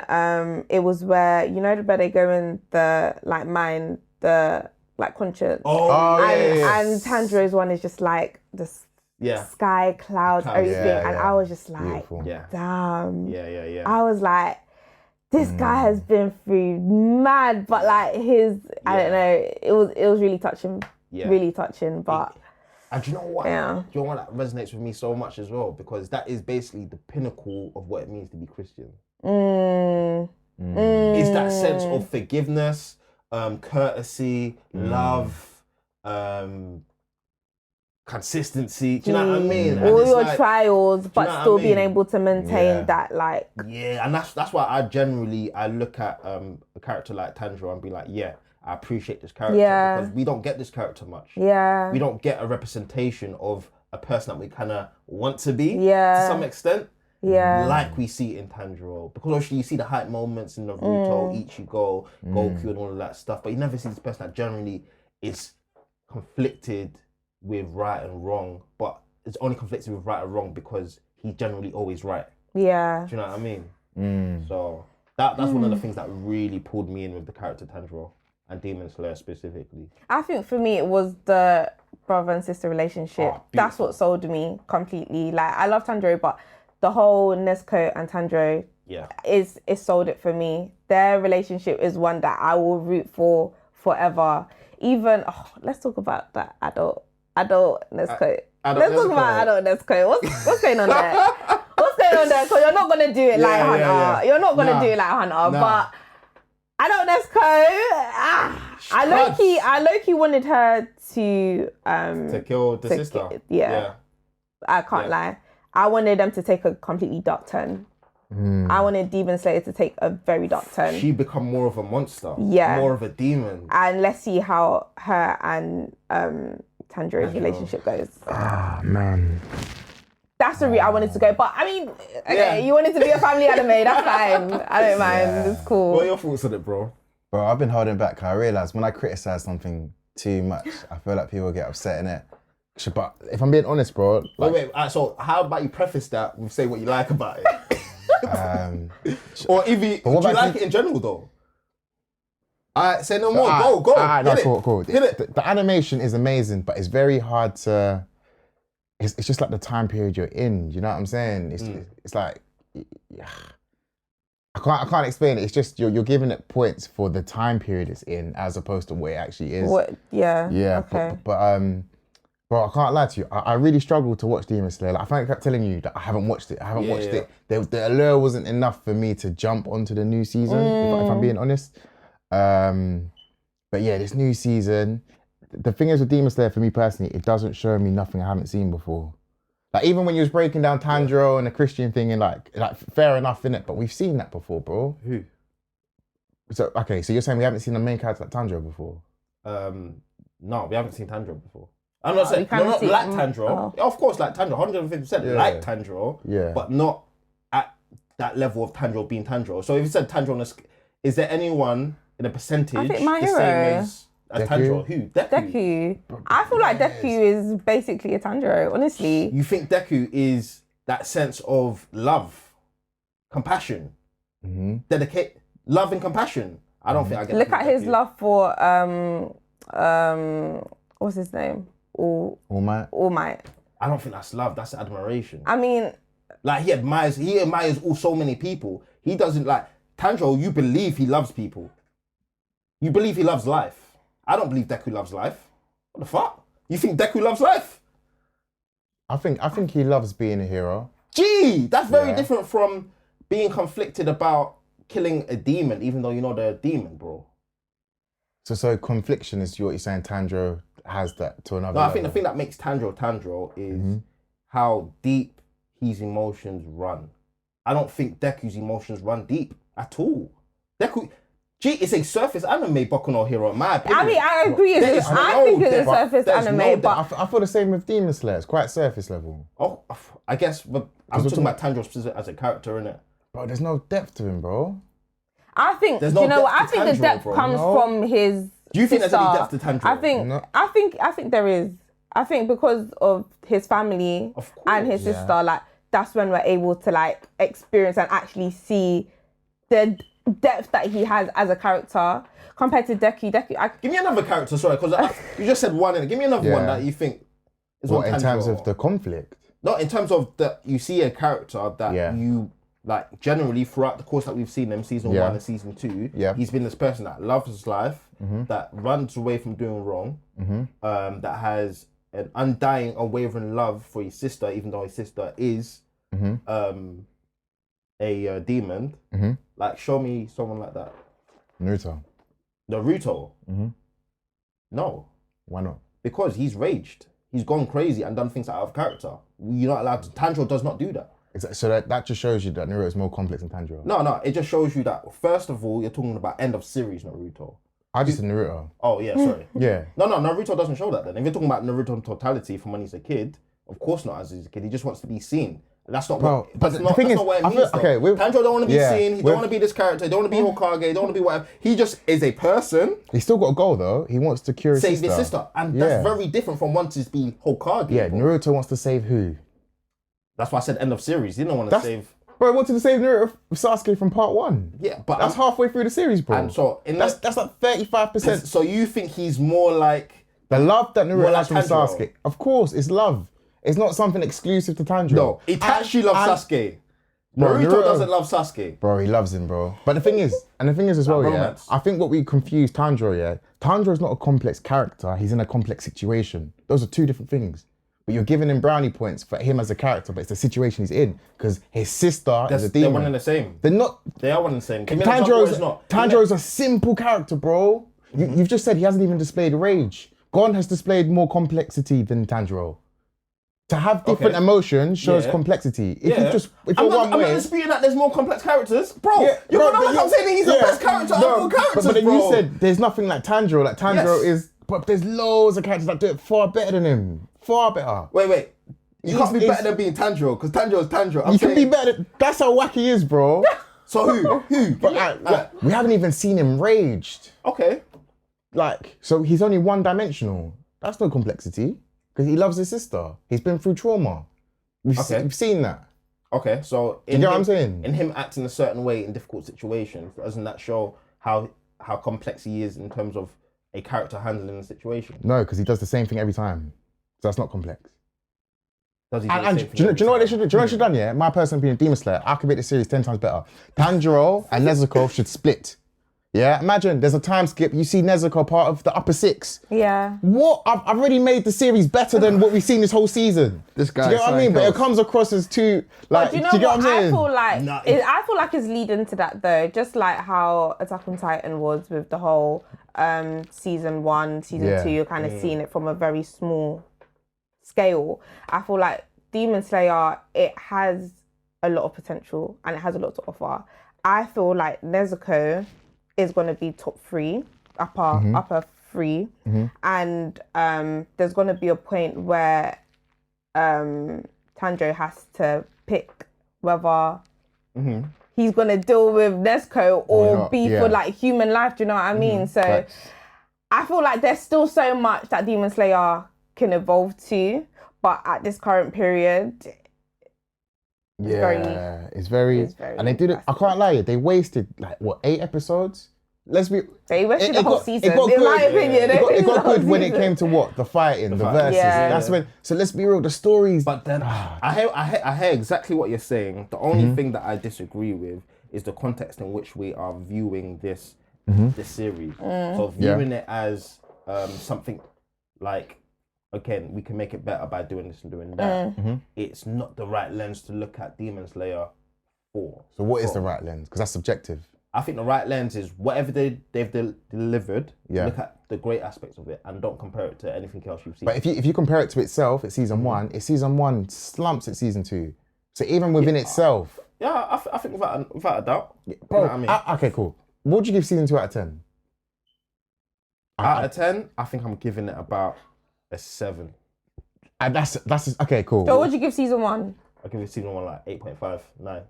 it was where where they go in the like mine, the like conscience. And Tanjiro's one is just like this sky, clouds, everything, and I was just like, damn. Yeah. I was like, this guy has been through mad, but like I don't know, it was really touching, really touching. But and do you know what? Yeah. Do you know what that resonates with me so much as well? Because that is basically the pinnacle of what it means to be Christian. Is that sense of forgiveness, courtesy, love, consistency. Do you know what I mean? All your trials, but still being able to maintain that, like. Yeah, and that's why I look at a character like Tanjiro and be like, I appreciate this character because we don't get this character much. Yeah. We don't get a representation of a person that we kind of want to be to some extent. Yeah. Like we see in Tanjiro. Because obviously you see the hype moments in Naruto, Ichigo, Goku and all of that stuff, but you never see this person that generally is conflicted with right and wrong, but it's only conflicted with right and wrong because he's generally always right. Yeah. Do you know what I mean? So that's one of the things that really pulled me in with the character Tanjiro and Demon Slayer specifically. I think for me it was the brother and sister relationship. That's what sold me completely. Like, I love Tanjiro, but the whole Nezuko and Tanjiro is sold it for me. Their relationship is one that I will root for forever. Even let's talk about that adult Nezuko. Let's talk about adult Nezuko. What's going on there? What's going on there? Because you're not gonna do it like Hunter. Yeah. You're not gonna do it like Hunter. But adult Nezuko, I low-key wanted her to kill the sister. I can't lie. I wanted them to take a completely dark turn. I wanted Demon Slayer to take a very dark turn. She become more of a monster. Yeah. More of a demon. And let's see how her and Tanjiro's relationship goes. Man. That's the route I wanted to go. But I mean, you wanted to be a family anime, that's fine. I don't mind. It's cool. What are your thoughts on it, bro? Bro, I've been holding back. I realised when I criticise something too much, I feel like people get upset in it. But if I'm being honest, bro. Like, wait. So how about you preface that with say what you like about it? Or if do you like it in general though? Alright, say no more. Go. Cool. The animation is amazing, but it's very hard to. It's just like the time period you're in. You know what I'm saying? It's like, I can't explain it. It's just you're giving it points for the time period it's in, as opposed to what it actually is. Yeah. Okay. But bro, I can't lie to you. I really struggled to watch Demon Slayer. Like, I kept telling you that I haven't watched it. The allure wasn't enough for me to jump onto the new season, if I'm being honest. But yeah, this new season, the thing is with Demon Slayer, for me personally, it doesn't show me nothing I haven't seen before. Like, even when you was breaking down Tanjiro and the Christian thing, and like fair enough, innit? But we've seen that before, bro. Who? So you're saying we haven't seen the main character like Tanjiro before? No, we haven't seen Tanjiro before. I'm not saying we're not like Tanjiro. Of course, like Tanjiro, 150% like Tanjiro, but not at that level of Tanjiro being Tanjiro. So if you said Tanjiro is there anyone in a percentage I think my the hero. same as Tanjiro? Who? Deku. I feel like Deku is basically a Tanjiro, honestly. You think Deku is that sense of love, compassion, dedicate, love and compassion? I don't think I get. Look at his love for what's his name? All Might. I don't think that's love. That's admiration. I mean, like he admires so many people. He doesn't like Tanjiro. You believe he loves people. You believe he loves life. I don't believe Deku loves life. What the fuck? You think Deku loves life? I think he loves being a hero. Gee, that's very different from being conflicted about killing a demon, even though you know they're a demon, bro. So confliction is what you're saying. Tanjiro has that to another. No, level. I think the thing that makes Tanjiro is how deep his emotions run. I don't think Deku's emotions run deep at all. It's a surface anime Boku no Hero, in my opinion. I mean, I agree. I think it's a surface anime, but I feel the same with Demon Slayer. It's quite surface level. Oh, I guess I'm talking about Tanjiro specific as a character, innit? Bro, there's no depth to him, bro. I think there's no you know what? I depth think to the Tanjiro, depth bro. comes from his. Do you think sister. there's any depth to Tanjiro? I think there is. I think because of his family and his sister, like that's when we're able to like experience and actually see the depth that he has as a character compared to Deku. Give me another character, sorry, because you just said one. Give me another one that you think is what in terms of the conflict. Not in terms of that you see a character that you like generally throughout the course that we've seen them season 1 and season 2. He's been this person that loves his life, that runs away from doing wrong, that has an undying, unwavering love for his sister, even though his sister is a demon. Like, show me someone like that. Naruto. No. Why not? Because he's raged. He's gone crazy and done things out of character. You're not allowed to. Tanjiro does not do that. So that just shows you that Naruto is more complex than Tanjiro. No. It just shows you that, first of all, you're talking about end of series Naruto. I just said Naruto. Oh, yeah, sorry. Yeah. No, Naruto doesn't show that then. If you're talking about Naruto in totality from when he's a kid, of course not as he's a kid. He just wants to be seen. And that's not what, that's not what it means. Tanjiro don't want to be seen. He don't want to be this character. He don't want to be Hokage. He don't want to be whatever. He just is a person. He's still got a goal though. He wants to cure his sister. Save his sister. And that's very different from wanting to be Hokage. Yeah, bro. Naruto wants to save who? That's why I said end of series. He didn't want to save... Bro, he wanted to save Naruto Sasuke from part 1. Yeah, but... That's halfway through the series, bro. And so... That's like 35%. So you think he's more like... The love that Naruto has from Sasuke. Of course, it's love. It's not something exclusive to Tanjiro. No, Itachi loves Sasuke. Naruto doesn't love Sasuke. Bro, he loves him, bro. But the thing is as well, I think what we confuse Tanjiro, Tanjiro's not a complex character. He's in a complex situation. Those are two different things. But you're giving him brownie points for him as a character, but it's the situation he's in. Because his sister is a demon. They're one and the same. They're not. They are one and the same. Tanjiro's a simple character, bro. You've just said he hasn't even displayed rage. Gon has displayed more complexity than Tanjiro. To have different emotions shows complexity. If you just, I'm not disputing that there's more complex characters, bro. I'm saying he's the best character of all characters, but then you said there's nothing like Tanjiro. Like Tanjiro is, but there's loads of characters that do it far better than him. Far better. Wait. You can't be better than being Tanjiro, because Tanjiro is Tanjiro. You can be better. That's how wacky he is, bro. So who? But we haven't even seen him raged. Okay. Like, so he's only one-dimensional. That's no complexity. Because he loves his sister. He's been through trauma. We've seen that. Okay, so... You know what I'm saying? In him acting a certain way in difficult situations, doesn't that show how complex he is in terms of a character handling a situation? No, because he does the same thing every time. So that's not complex. Does he do you know what they should do? Do you know what they should have done, yeah? My personal opinion, Demon Slayer, I could make the series 10 times better. Tanjiro and Nezuko should split. Yeah, imagine there's a time skip. You see Nezuko part of the upper 6. Yeah. What? I've already made the series better than what we've seen this whole season. This guy. Do you get what I mean? But it comes across as too like. But do you know what I'm saying? I feel like it's leading to that though. Just like how Attack on Titan was with the whole season 1, season 2. You're kind of seeing it from a very small scale. I feel like Demon Slayer, it has a lot of potential and it has a lot to offer. I feel like Nezuko is going to be top 3, upper 3. And there's going to be a point where Tanjiro has to pick whether he's gonna deal with Nezuko or be for like human life. Do you know what I mean? So I feel like there's still so much that Demon Slayer can evolve to, but at this current period, it's very and they did it. I can't lie, they wasted like what 8 episodes. They wasted the whole season. In my opinion, it got good when it came to what the fighting, the verses. That's when. So let's be real, the stories. But then I hear exactly what you're saying. The only thing that I disagree with is the context in which we are viewing this series. So viewing it as something like, again, we can make it better by doing this and doing that. It's not the right lens to look at Demon Slayer for. So what is the right lens? Because that's subjective. I think the right lens is whatever they've delivered, look at the great aspects of it and don't compare it to anything else you've seen. But if you compare it to itself, it's season 1, it's season 1 slumps at season 2. So even within itself. Yeah, I think without a doubt. Bro, you know what I mean? Okay, cool. What would you give season 2 out of 10? Out of 10, I think I'm giving it about a 7. And that's okay, cool. So what would you give season 1? I'll give it season 1 like 8.5, 9.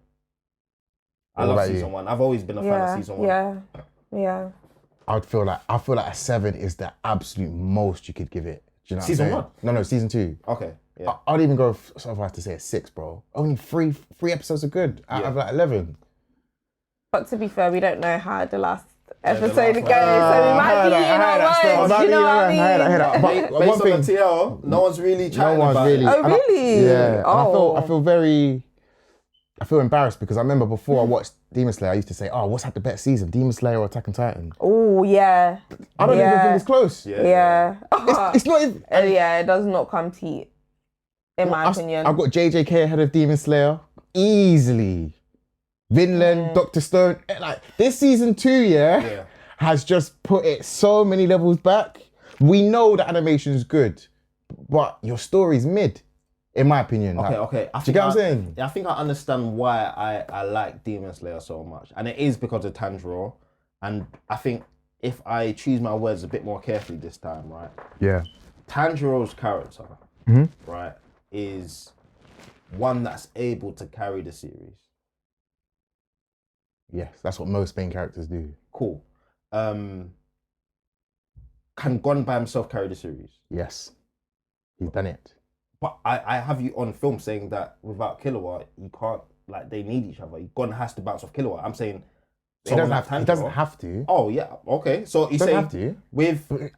I love season 1. I've always been a fan of season 1. Yeah. I feel like a 7 is the absolute most you could give it. Do you know season what I'm saying? No, season 2. Okay. Yeah. I'd even go so far as to say a 6, bro. Only three episodes are good out of like 11. But to be fair, we don't know how the last episode goes, so we might be in our minds. You know what I mean? But based on the TL, no one's really chatting about it. Oh, really? Yeah. I feel embarrassed because I remember before I watched Demon Slayer, I used to say, what's had the better season, Demon Slayer or Attack on Titan? Oh, yeah. I don't even think it's close. Yeah. It's not even... it does not compete, in my opinion. I've got JJK ahead of Demon Slayer, easily. Vinland, Dr. Stone, like this season 2, has just put it so many levels back. We know that animation is good, but your story's mid. In my opinion. Okay. Do you get what I'm saying? I think I understand why I like Demon Slayer so much. And it is because of Tanjiro. And I think if I choose my words a bit more carefully this time, right? Yeah. Tanjiro's character, right, is one that's able to carry the series. Yes, that's what most main characters do. Cool. Can Gon by himself carry the series? Yes. He's done it. But I have you on film saying that without Killua, you can't, like, they need each other. Gon has to bounce off Killua. I'm saying he doesn't have to. Oh, yeah. Okay. So he's saying have to.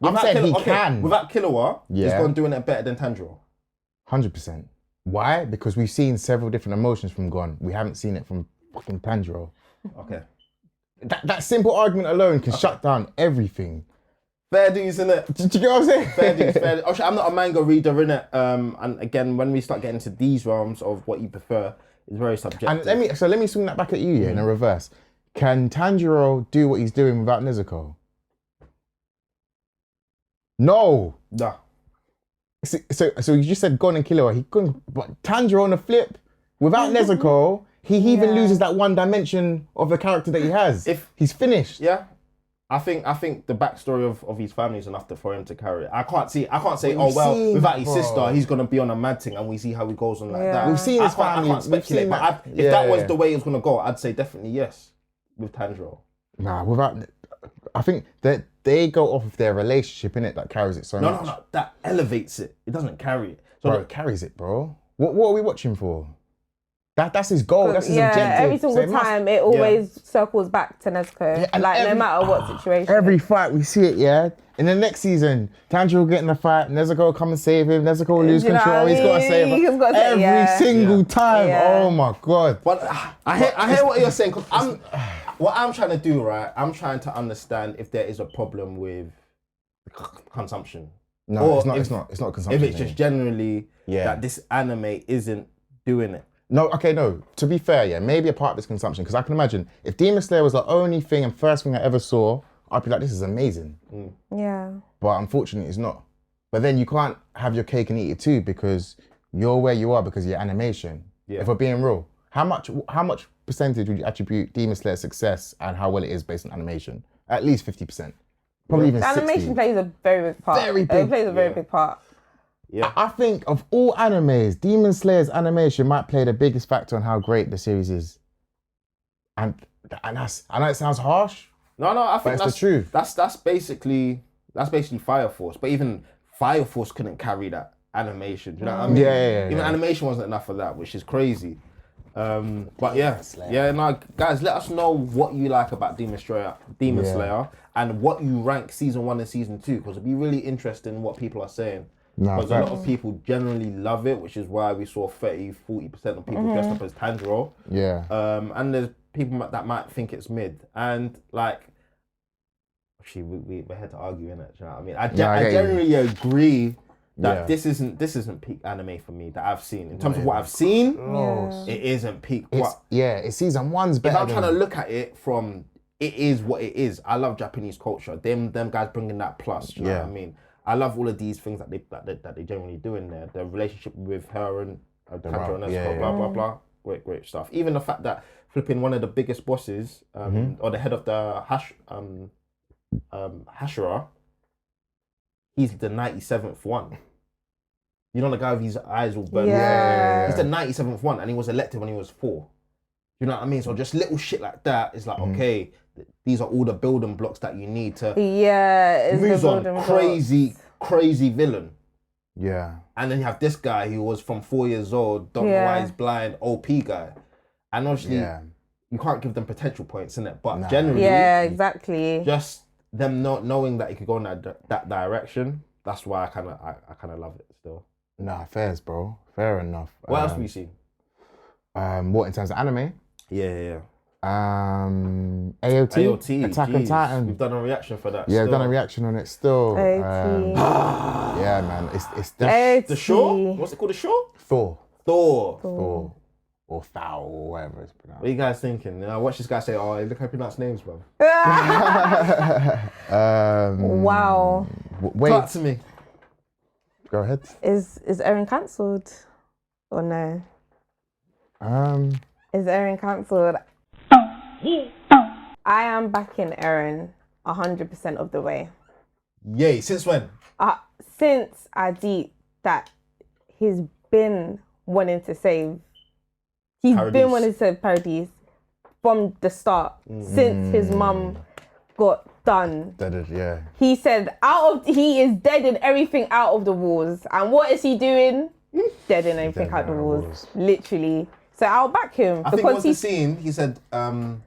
I'm saying he can. Without Killua, is Gon doing it better than Tanjiro? 100%. Why? Because we've seen several different emotions from Gon. We haven't seen it from fucking Tanjiro. Okay. That simple argument alone can shut down everything. Fair dues, innit? Do you get what I'm saying? Fair dues. Actually, I'm not a manga reader, innit? And again, when we start getting into these realms of what you prefer, it's very subjective. And let me swing that back at you, in a reverse. Can Tanjiro do what he's doing without Nezuko? No. Nah. So you just said Gon and Killua. He couldn't. But Tanjiro on the flip, without Nezuko, he even loses that one dimension of the character that he has. If he's finished. Yeah. I think the backstory of his family is enough for him to carry it. I can't say, without his sister, he's gonna be on a mad thing, and we see how he goes on like that. We've seen his family. I can't speculate, but if that was the way it was gonna go, I'd say definitely yes with Tanjiro. Nah, I think that they go off of their relationship, innit, that carries it so much. No, that elevates it. It doesn't carry it. So it carries it, bro. What are we watching for? That's his goal. That's his objective. Every single time it always circles back to Nezuko. No matter what situation. Every fight we see it, In the next season, Tanjiro will get in a fight, Nezuko will come and save him, Nezuko will lose control, he's got to save her. Every single time. Yeah. Oh my God. But I hear what you're saying, because what I'm trying to do, right, I'm trying to understand if there is a problem with consumption. No, it's not consumption. If it's just generally that this anime isn't doing it. No, to be fair, maybe a part of this consumption, because I can imagine if Demon Slayer was the only thing and first thing I ever saw, I'd be like, this is amazing. Yeah. But unfortunately, it's not. But then you can't have your cake and eat it too, because you're where you are because of your animation. Yeah. If we're being real, how much percentage would you attribute Demon Slayer's success and how well it is based on animation? At least 50%. Probably even 60%. Animation plays a very big part. It plays a very big part. Yeah. I think of all animes, Demon Slayer's animation might play the biggest factor on how great the series is. And that's, I know it sounds harsh. No, I think that's that's the truth. That's basically Fire Force. But even Fire Force couldn't carry that animation. Do you know what I mean? Yeah. Even animation wasn't enough of that, which is crazy. But no, guys, let us know what you like about Demon Slayer, and what you rank season 1 and season 2, because it'd be really interesting what people are saying. Because a lot of people generally love it, which is why we saw 30-40% of people dressed up as Tanjiro. Yeah. And there's people that might think it's mid, and like, actually, we're here to argue in it. Do you know what I mean? I generally agree that this isn't peak anime for me that I've seen. In terms of what I've seen, it isn't peak. It's season 1's better. If I'm trying to look at it from, it is what it is. I love Japanese culture. Them guys bringing that plus. Do you know what I mean? I love all of these things that they generally do in there. The relationship with her and Tanjiro and Nezuko, blah blah blah. Great stuff. Even the fact that flipping one of the biggest bosses, or the head of the Hashira, he's the 97th one. You know, the guy with his eyes all burned. He's the 97th one, and he was elected when he was 4. You know what I mean? So just little shit like that is like, okay, these are all the building blocks that you need to move on. Crazy villain. Yeah. And then you have this guy who was from 4 years old, don't know why he's blind, OP guy. And obviously, you can't give them potential points, innit? But generally, exactly. Just them not knowing that it could go in that direction, that's why I kind of love it still. Nah, fairs, bro. Fair enough. What else have you seen? What, in terms of anime? Yeah. AOT, Attack on Titan. We've done a reaction for that. Yeah, we've done a reaction on it still. Yeah, man. It's the Shore? What's it called? The Shore? Thor. Or Foul, or whatever it's pronounced. What are you guys thinking? I watch this guy say, oh, look how you pronounce names, bro. Wow. Wait. Talk to me. Go ahead. Is Eren cancelled or no? Is Eren cancelled? I am backing Eren 100% of the way. Yay! Since when? Since I deep that he's been wanting to save. He's been wanting to save Paradise from the start. Since his mum got done. Yeah. He said he is deading everything out of the walls. And what is he doing? Deading everything out of the walls. Literally. So I'll back him. I think it was the scene, he said, I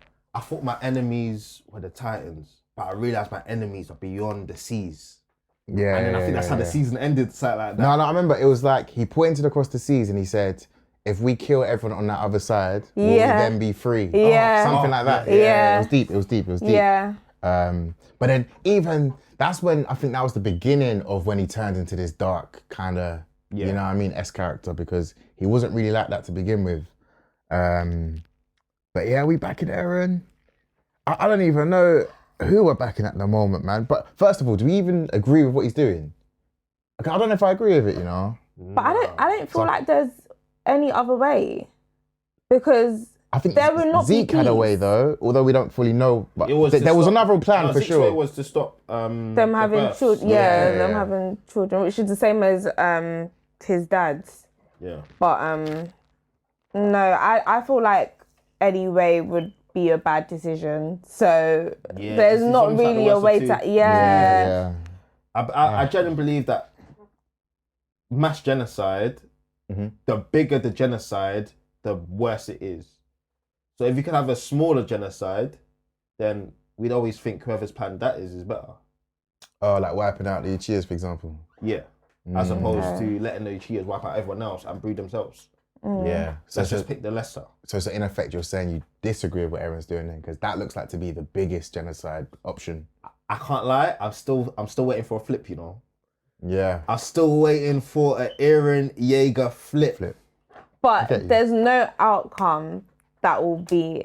thought my enemies were the Titans, but I realised my enemies are beyond the seas. Yeah. And then I think that's how the season ended, something like that. No, I remember it was like, he pointed across the seas and he said, if we kill everyone on that other side, will we then be free? Yeah. Something like that. Yeah. It was deep. Yeah. But then even, that's when, I think that was the beginning of when he turned into this dark kind of, you know what I mean, S character, because he wasn't really like that to begin with. But yeah, we backing Eren. I don't even know who we're backing at the moment, man. But first of all, do we even agree with what he's doing? I don't know if I agree with it, you know. But I don't feel like there's any other way, because I think there will not Zeke be had a way though, although we don't fully know. But there was another plan for Zeke's sure. way was to stop them having children. Them having children, which is the same as his dad's. Yeah. But no, I feel like any way would be a bad decision. So there's not really a way to. I genuinely believe that mass genocide, the bigger the genocide, the worse it is. So if you can have a smaller genocide, then we'd always think whoever's planned that is better. Oh, like wiping out the Uchihas, for example. Yeah. As opposed to letting the Uchihas wipe out everyone else and breed themselves. Yeah. So let's just pick the lesser. So in effect, you're saying you disagree with what Eren's doing then, because that looks like to be the biggest genocide option. I can't lie. I'm still waiting for a flip. You know. Yeah. I'm still waiting for an Eren Yeager flip. But there's no outcome that will be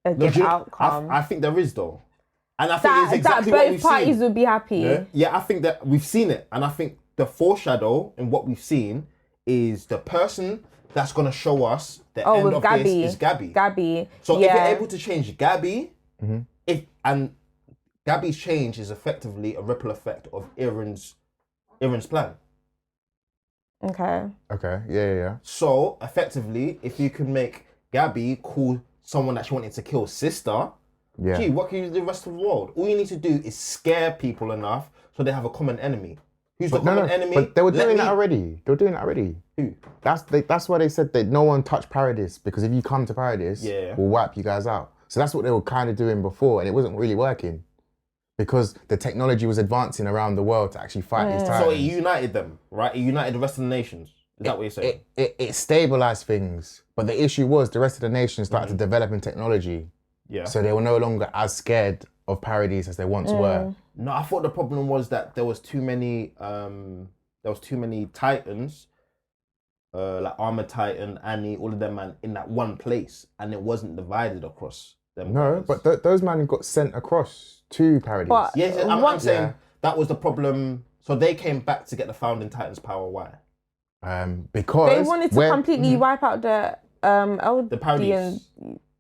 a good outcome. I think there is though, and I think it's exactly that what both we've parties seen. would be happy. Yeah, I think that we've seen it, and I think the foreshadow in what we've seen is the person that's gonna show us the end of Gabby. this is Gabby. Gabby. So if you're able to change Gabby, and Gabby's change is effectively a ripple effect of Eren's plan. Okay. Yeah. So effectively, if you can make Gabby call someone that she wanted to kill sister. Yeah. Gee, what can you do the rest of the world? All you need to do is scare people enough so they have a common enemy. Who's the common enemy? But they were doing that already. They were doing that already. Who? That's why they said that no one touched Paradis, because if you come to Paradis, we'll wipe you guys out. So that's what they were kind of doing before, and it wasn't really working because the technology was advancing around the world to actually fight these titans. So it united them, right? It united the rest of the nations. Is that what you're saying? It stabilized things, but the issue was the rest of the nations started to develop in technology. Yeah. So they were no longer as scared of Paradis as they once were. No, I thought the problem was that there was too many titans, like Armored Titan, Annie, all of them, man, in that one place, and it wasn't divided across them. No, but those men got sent across to Paradis. But I'm saying that was the problem. So they came back to get the founding titans' power. Why? Because they wanted to completely wipe out the Paradis.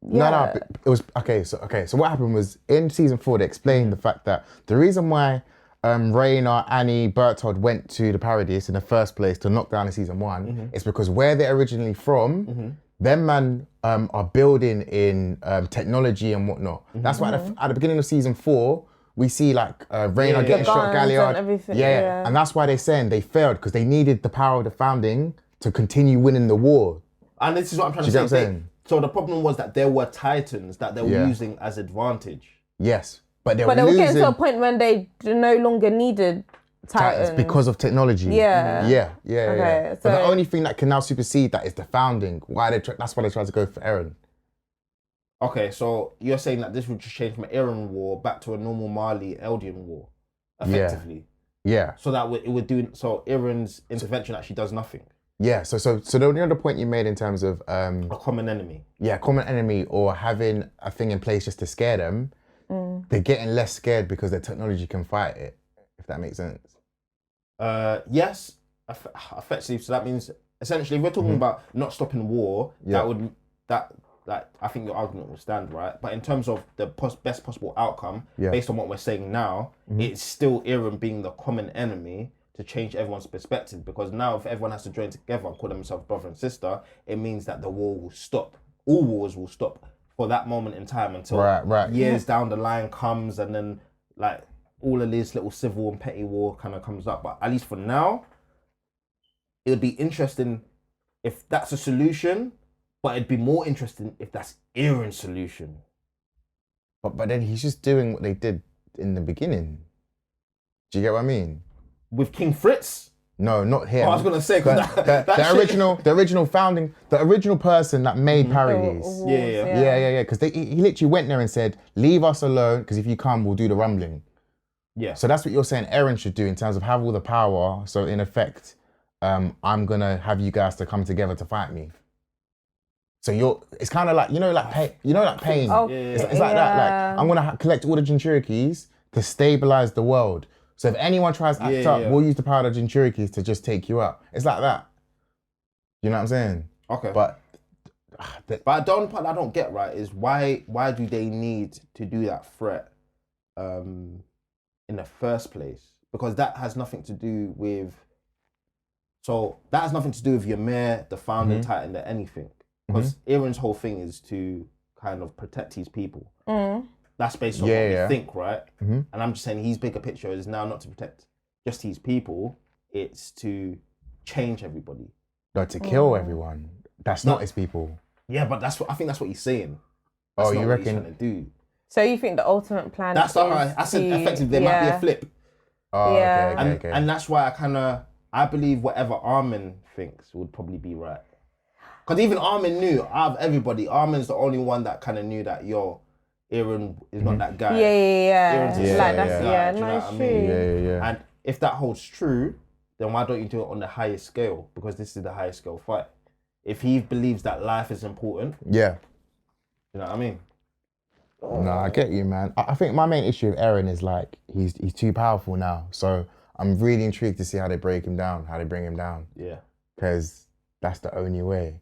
No, it was okay. So what happened was in season 4 they explained the fact that the reason why Rhaenyra, Annie, Berthold went to the Paradis in the first place to knock down in season 1 is because where they're originally from, them man are building in technology and whatnot. That's why at the beginning of season 4 we see like Rhaenyra getting shot, Galliard, and that's why they're saying they failed because they needed the power of the founding to continue winning the war. And this is what I'm trying to say. So the problem was that there were titans that they were using as advantage. Yes, but they were getting to a point when they no longer needed titans because of technology. Okay, So the only thing that can now supersede that is the founding. That's why they tried to go for Eren. Okay, so you're saying that this would just change from an Eren war back to a normal Marley Eldian war, effectively. Yeah. So that it would do. So Eren's intervention actually does nothing. Yeah, so the only other point you made in terms of a common enemy. Yeah, common enemy, or having a thing in place just to scare them. They're getting less scared because their technology can fight it. If that makes sense. Yes, effectively. So that means essentially, if we're talking about not stopping war, I think your argument will stand, right? But in terms of the best possible outcome, based on what we're saying now, it's still Eren being the common enemy to change everyone's perspective, because now if everyone has to join together and call themselves brother and sister, it means that the war will stop. All wars will stop for that moment in time until years down the line comes, and then like all of this little civil and petty war kind of comes up. But at least for now, it would be interesting if that's a solution, but it'd be more interesting if that's Eren's solution. But then he's just doing what they did in the beginning. Do you get what I mean? With King Fritz? No, not him. I was gonna say the original person that made Paradis. Yeah. Because he literally went there and said, "Leave us alone, because if you come, we'll do the rumbling." Yeah. So that's what you're saying Eren should do in terms of have all the power. So in effect, I'm gonna have you guys to come together to fight me. So it's kind of like pain. Oh, it's like that. Like I'm gonna collect all the Jinchurikis to stabilize the world. So if anyone tries to act up, we'll use the power of the Jinchurikis to just take you out. It's like that. You know what I'm saying? Okay. But the only part I don't get right is why do they need to do that threat in the first place? Because that has nothing to do with. So that has nothing to do with Ymir, the founding titan, or anything. Because Eren's whole thing is to kind of protect his people. That's based on what we think, right? And I'm just saying his bigger picture is now not to protect just his people, it's to change everybody. No, to kill everyone. That's not his people. Yeah, but I think that's what he's saying. That's you reckon? What he's trying to do. So you think the ultimate plan I said effectively there might be a flip. Oh, okay. And that's why I believe whatever Armin thinks would probably be right. Because even Armin knew, out of everybody, Armin's the only one that kind of knew that, Eren is not that guy. Yeah. Eren's That's you know what I true. mean? Yeah. And if that holds true, then why don't you do it on the highest scale? Because this is the highest scale fight. If he believes that life is important, you know what I mean? No, I get you, man. I think my main issue with Eren is like he's too powerful now. So I'm really intrigued to see how they break him down, how they bring him down. Yeah. Because that's the only way.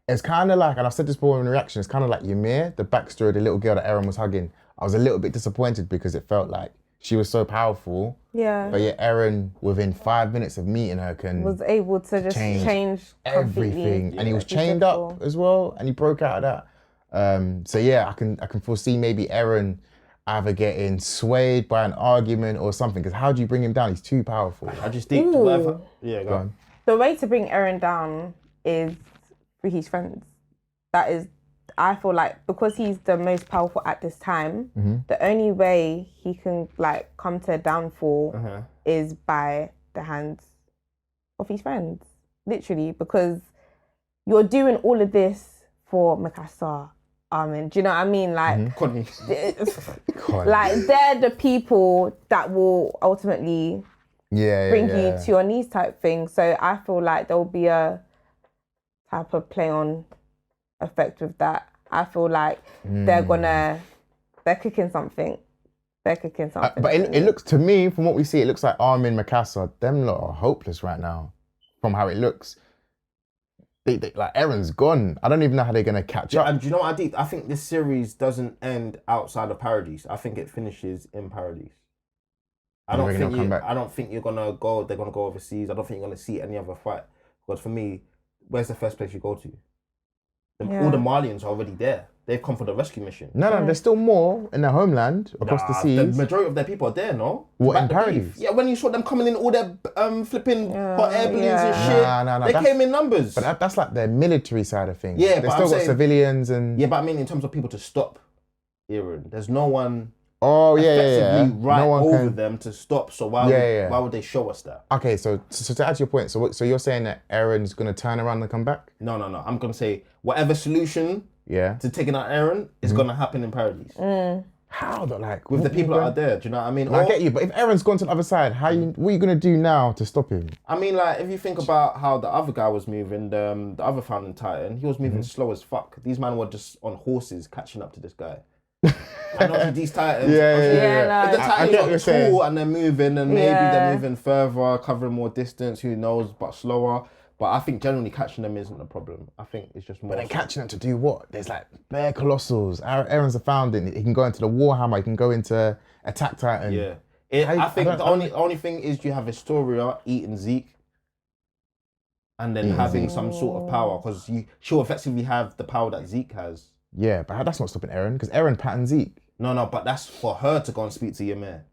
It's kind of like, and I've said this before in reaction, it's kind of like Ymir, the backstory of the little girl that Eren was hugging. I was a little bit disappointed because it felt like she was so powerful. Yeah. But yet Eren, within 5 minutes of meeting her, was able to just change everything. And he was chained up as well, and he broke out of that. So yeah, I can foresee maybe Eren either getting swayed by an argument or something. Because how do you bring him down? He's too powerful. I just think whatever. Yeah, go on. The way to bring Eren down is through his friends. That is, I feel like, because he's the most powerful at this time, the only way he can like come to a downfall is by the hands of his friends. Literally, because you're doing all of this for Mikasa, Armin. Do you know what I mean? Like, like they're the people that will ultimately bring you to your knees type thing. So I feel like there'll be a type of play on effect with that. I feel like they're cooking something. They're cooking something. But it looks, to me, from what we see, it looks like Armin, Mikasa, them lot are hopeless right now. From how it looks. They like Eren's gone. I don't even know how they're gonna catch up. And do you know what I think this series doesn't end outside of Paradise. I think it finishes in Paradise. I don't think you're gonna go. They're gonna go overseas. I don't think you're gonna see any other fight. Because for me, where's the first place you go to? All the Malians are already there. They've come for the rescue mission. No, there's still more in their homeland across the seas. The majority of their people are there, no? What, in Paradise? Yeah, when you saw them coming in, all their flipping hot air balloons and shit. They came in numbers. But that's like their military side of things. Yeah, they've still got civilians and. Yeah, but I mean, in terms of people to stop Eren, there's no one. Effectively right no one over them to stop. So why would they show us that? Okay, so to add to your point, so you're saying that Eren's gonna turn around and come back? No. I'm gonna say whatever solution to taking out Eren is gonna happen in Paradise. How though? Like with the people that are there, do you know what I mean? I get you, but if Eren's gone to the other side, what are you gonna do now to stop him? I mean, like if you think about how the other guy was moving, the other founding Titan, he was moving slow as fuck. These men were just on horses catching up to this guy. And obviously these Titans, if the Titans are tall and they're moving, and maybe they're moving further, covering more distance, who knows, but slower. But I think generally catching them isn't a problem. I think it's just more. But then catching them to do what? There's like bare colossals. Eren's a founding. He can go into the Warhammer. He can go into Attack Titan. Yeah. I think the only thing is you have Historia eating Zeke, and then having some sort of power, because she'll effectively have the power that Zeke has. Yeah, but that's not stopping Eren, because Eren patterned Zeke. No, but that's for her to go and speak to Ymir.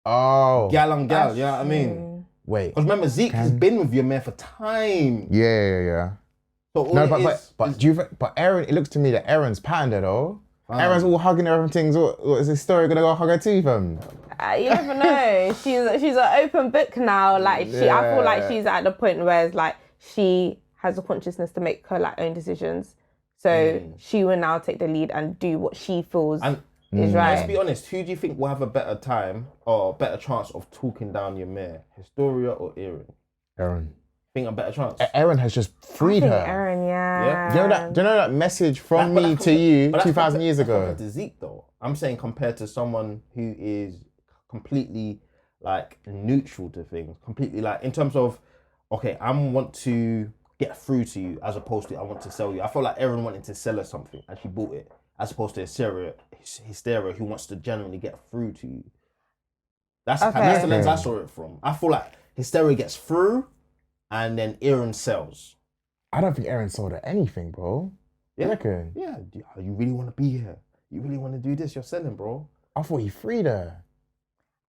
Oh. Gal on gal, you know what I mean? Wait. Because remember, Zeke has been with Ymir for time. Yeah. So but Eren, it looks to me that Eren's patterned her though. Eren's all hugging her everything. What is this story gonna go hug her too, fam? You never know. She's an open book now. Like I feel like she's at the point where it's like she has a consciousness to make her like own decisions. So she will now take the lead and do what she feels is right. Let's be honest, who do you think will have a better time or better chance of talking down Ymir? Historia or Eren? Eren. Think a better chance? Eren has just freed her. Eren, yeah. Do you know that message from me to you 2,000 years ago? Compared to Zeke though. I'm saying compared to someone who is completely like neutral to things. Completely like in terms of, okay, I want to get through to you as opposed to I want to sell you. I feel like Eren wanted to sell her something and she bought it, as opposed to Hysteria who wants to genuinely get through to you. That's the lens I saw it from. I feel like Hysteria gets through and then Eren sells. I don't think Eren sold her anything, bro. Yeah. You reckon? Yeah. You really want to be here? You really want to do this? You're selling, bro. I thought he freed her.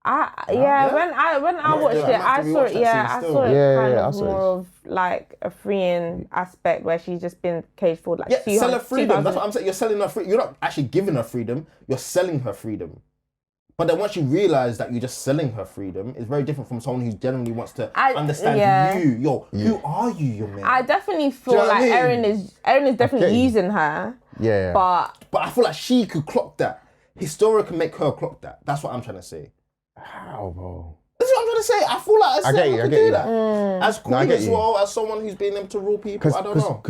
When I watched it, I saw it kind of more of like a freeing aspect where she's just been caged for like 200. Sell her freedom. That's what I'm saying. You're selling her freedom. You're not actually giving her freedom. You're selling her freedom. But then once you realise that you're just selling her freedom, it's very different from someone who genuinely wants to understand you. Who are you, your man? I definitely feel like Eren is definitely using her. Yeah. But I feel like she could clock that. Historia can make her clock that. That's what I'm trying to say. How, bro? That's what I'm trying to say. I feel like I get you. That. As cool as well as someone who's been able to rule people. I don't know.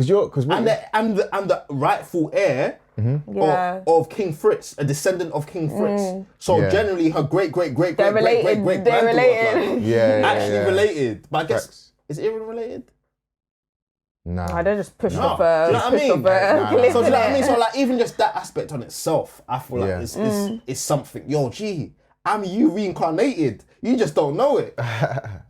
And the rightful heir of King Fritz, a descendant of King Fritz. So generally, her great granddaughter actually related. But I guess is Eren related? No. They're just pushed off her. Do you know what I mean? So do you know what I mean? So like even just that aspect on itself, I feel like it's something. Yo, gee. I'm you reincarnated. You just don't know it. Do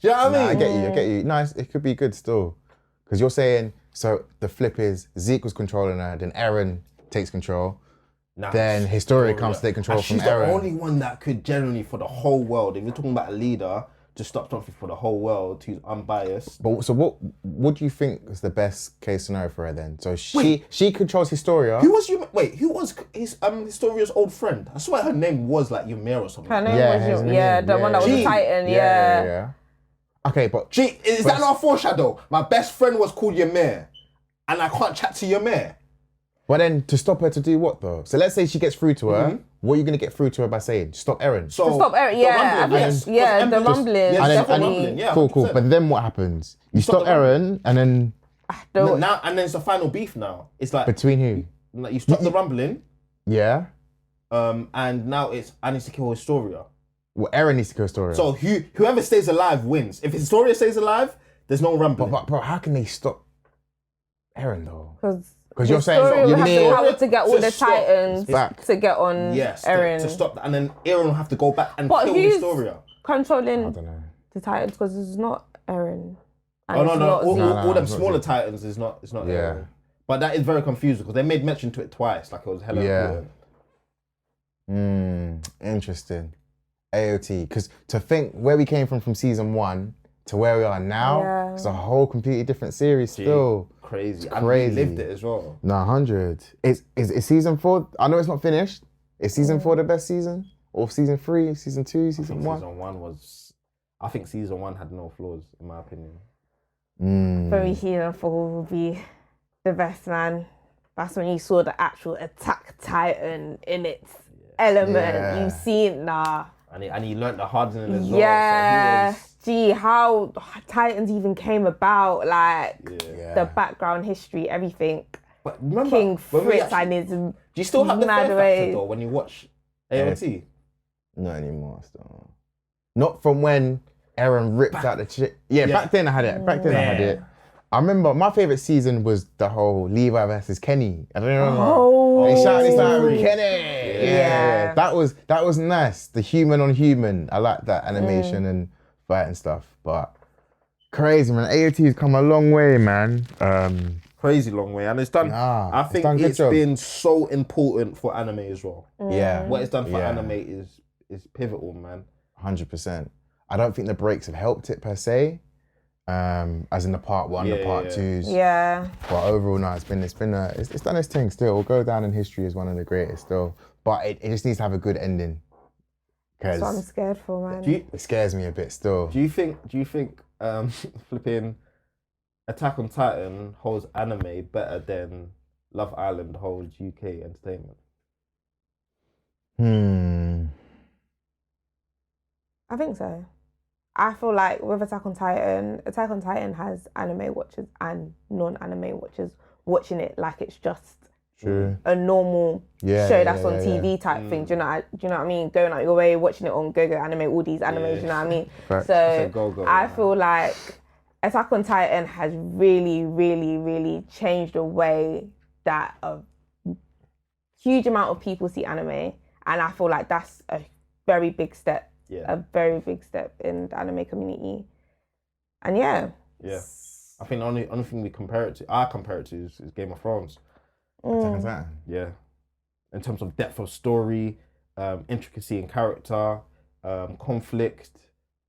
you know what I mean? I get you. No, it could be good still. Because you're saying So the flip is Zeke was controlling her, then Eren takes control. Then Historia comes to take control from Eren. She's the only one that could generally, for the whole world, if you're talking about a leader, to stop something for the whole world who's unbiased. But so what do you think is the best case scenario for her then? So she controls Historia. Who was Historia's old friend? I swear her name was like Ymir or something. Her name was the one that was a Titan. Yeah. Okay, but is that not a foreshadow? My best friend was called Ymir, and I can't chat to Ymir. But then to stop her to do what though? So let's say she gets through to her. What are you going to get through to her by saying? Stop Eren. So stop Eren, the rumbling. Definitely. Cool. But then what happens? You stop Eren and then... Now, and then it's the final beef now. It's like... Between who? Like you stop the rumbling. Yeah. And now I need to kill Historia. Well, Eren needs to kill Historia. So whoever stays alive wins. If Historia stays alive, there's no rumbling. But bro, how can they stop Eren though? Because you're saying you have the power to get all the Titans to get on Eren. To stop that. And then Eren will have to go back and kill Historia. Controlling the Titans, because it's not Eren. All them smaller Titans is not Eren. But that is very confusing because they made mention to it twice, like it was hella important. Interesting. AOT. Because to think where we came from season 1 to where we are now, it's a whole completely different series still. Crazy. And we lived it as well. 100. Is season 4, I know it's not finished. Is season 4 the best season? Or season 3, season 2, season 1? I think season 1 had no flaws, in my opinion. For me, season 4 will be the best, man. That's when you saw the actual Attack Titan in its element. You've seen, And he learnt the hardening as well. Yeah. So how Titans even came about, like the background history, everything. But remember, King Fritz and his do you still have the fear factor though when you watch AOT? Not anymore, still. Not from when Eren ripped out the chick. Back then I had it. I remember my favourite season was the whole Levi versus Kenny. I don't remember. They shouted this out, Kenny! Yeah. That was nice. The human on human. I like that animation and fight and stuff. But crazy, man. AOT has come a long way, man. Crazy long way. And it's done. I think it's been so important for anime as well. Yeah. What it's done for anime is pivotal, man. 100%. I don't think the breaks have helped it per se. As in the part 1, the part 2s. Yeah. But overall, no, it's done its thing still. It'll go down in history as one of the greatest still. But it just needs to have a good ending. That's what I'm scared for, man. It scares me a bit still. Do you think flipping Attack on Titan holds anime better than Love Island holds UK entertainment? I think so. I feel like with Attack on Titan has anime watchers and non-anime watchers watching it like it's just a normal show that's on TV type thing. Do you know what I mean? Going out your way, watching it on Go Anime, all these animes, you know what I mean? So I feel like Attack on Titan has really, really, really changed the way that a huge amount of people see anime. And I feel like that's a very big step. A very big step in the anime community. And I think the only thing I compare it to is Game of Thrones. Yeah. In terms of depth of story, intricacy in character, conflict,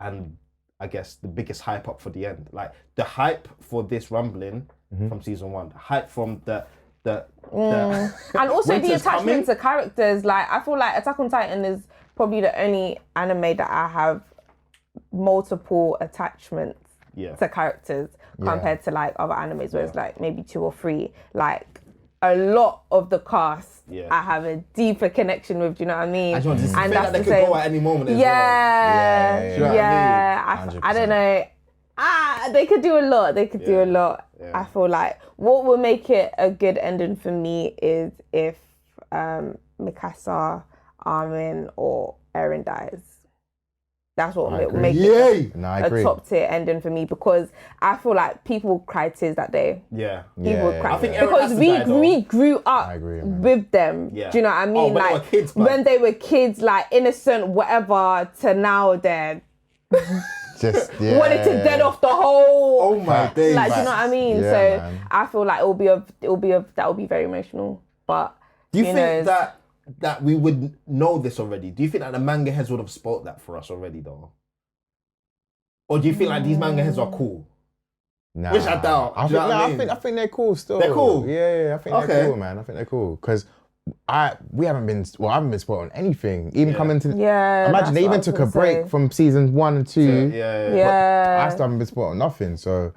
and I guess the biggest hype up for the end. Like the hype for this rumbling from season 1, the hype from the and also the attachment to characters. Like I feel like Attack on Titan is probably the only anime that I have multiple attachments to characters compared to like other animes where it's like maybe 2 or 3. Like a lot of the cast I have a deeper connection with, do you know what I mean? And that's like they could go at any moment as well. I don't know. They could do a lot. I feel like what will make it a good ending for me is if Mikasa, Armin, or Eren dies. That's what will make it a top tier ending for me, because I feel like people cried tears that day. People cried. I think because we grew up with them. Do you know what I mean? Like when they were kids, like innocent, whatever, to now they're Just wanted to dead off the whole. Oh my days! Like, do you know what I mean? Yeah, so man. I feel like that will be very emotional. But do you think that we would know this already? Do you think that the manga heads would have spoke that for us already, though? Or do you feel like these manga heads are cool? Nah. Which I doubt. I think they're cool still. They're cool? Yeah, I think they're cool, man. I think they're cool. Because I haven't been spoiled on anything. Even coming to... Yeah, imagine they even took a break from seasons 1 and 2. Yeah. I still haven't been spoiled on nothing, so...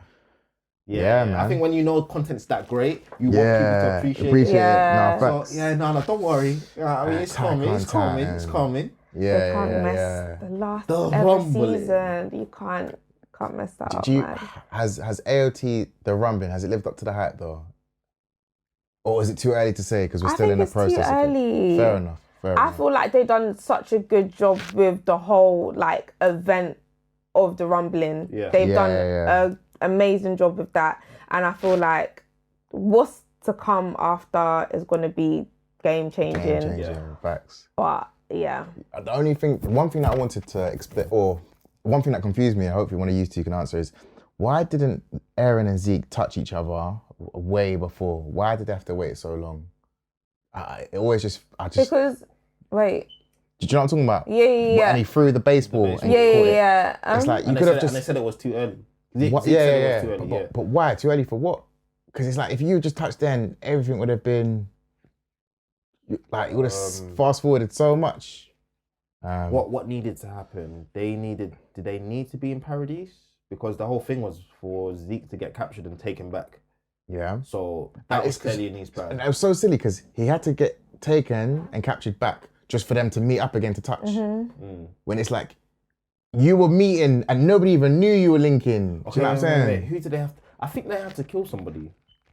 Yeah, man. I think when you know content's that great, you want people to appreciate it. Yeah. No, facts. So, no, don't worry. I mean, it's coming. It's coming. Yeah, they can't mess the last ever rumbling. season. You can't mess that up, man. Has AOT, the rumbling, has it lived up to the hype though? Or is it too early to say because we're still in the process too early. Fair enough. I feel like they've done such a good job with the whole like event of the rumbling. Yeah. They've done an amazing job with that, and I feel like what's to come after is going to be game changing. Facts. But yeah, one thing that I wanted to explain, or one thing that confused me, I hope one of you two can answer, is why didn't Eren and Zeke touch each other way before? Why did they have to wait so long? Because wait. Do you know what I'm talking about? Yeah. And he threw the baseball. And he caught it. It's like you could have just. And they said it was too early. Zeke said it was too early. But why? Too early for what? Because it's like if you just touched then, everything would have been. Like it would have fast forwarded so much. What needed to happen? Did they need to be in Paradise? Because the whole thing was for Zeke to get captured and taken back. Yeah. So that was clearly in his plan. And it was so silly because he had to get taken and captured back just for them to meet up again to touch. When it's like you were meeting and nobody even knew you were linking. Do you know what I'm saying? Wait. Who did they have? I think they had to kill somebody.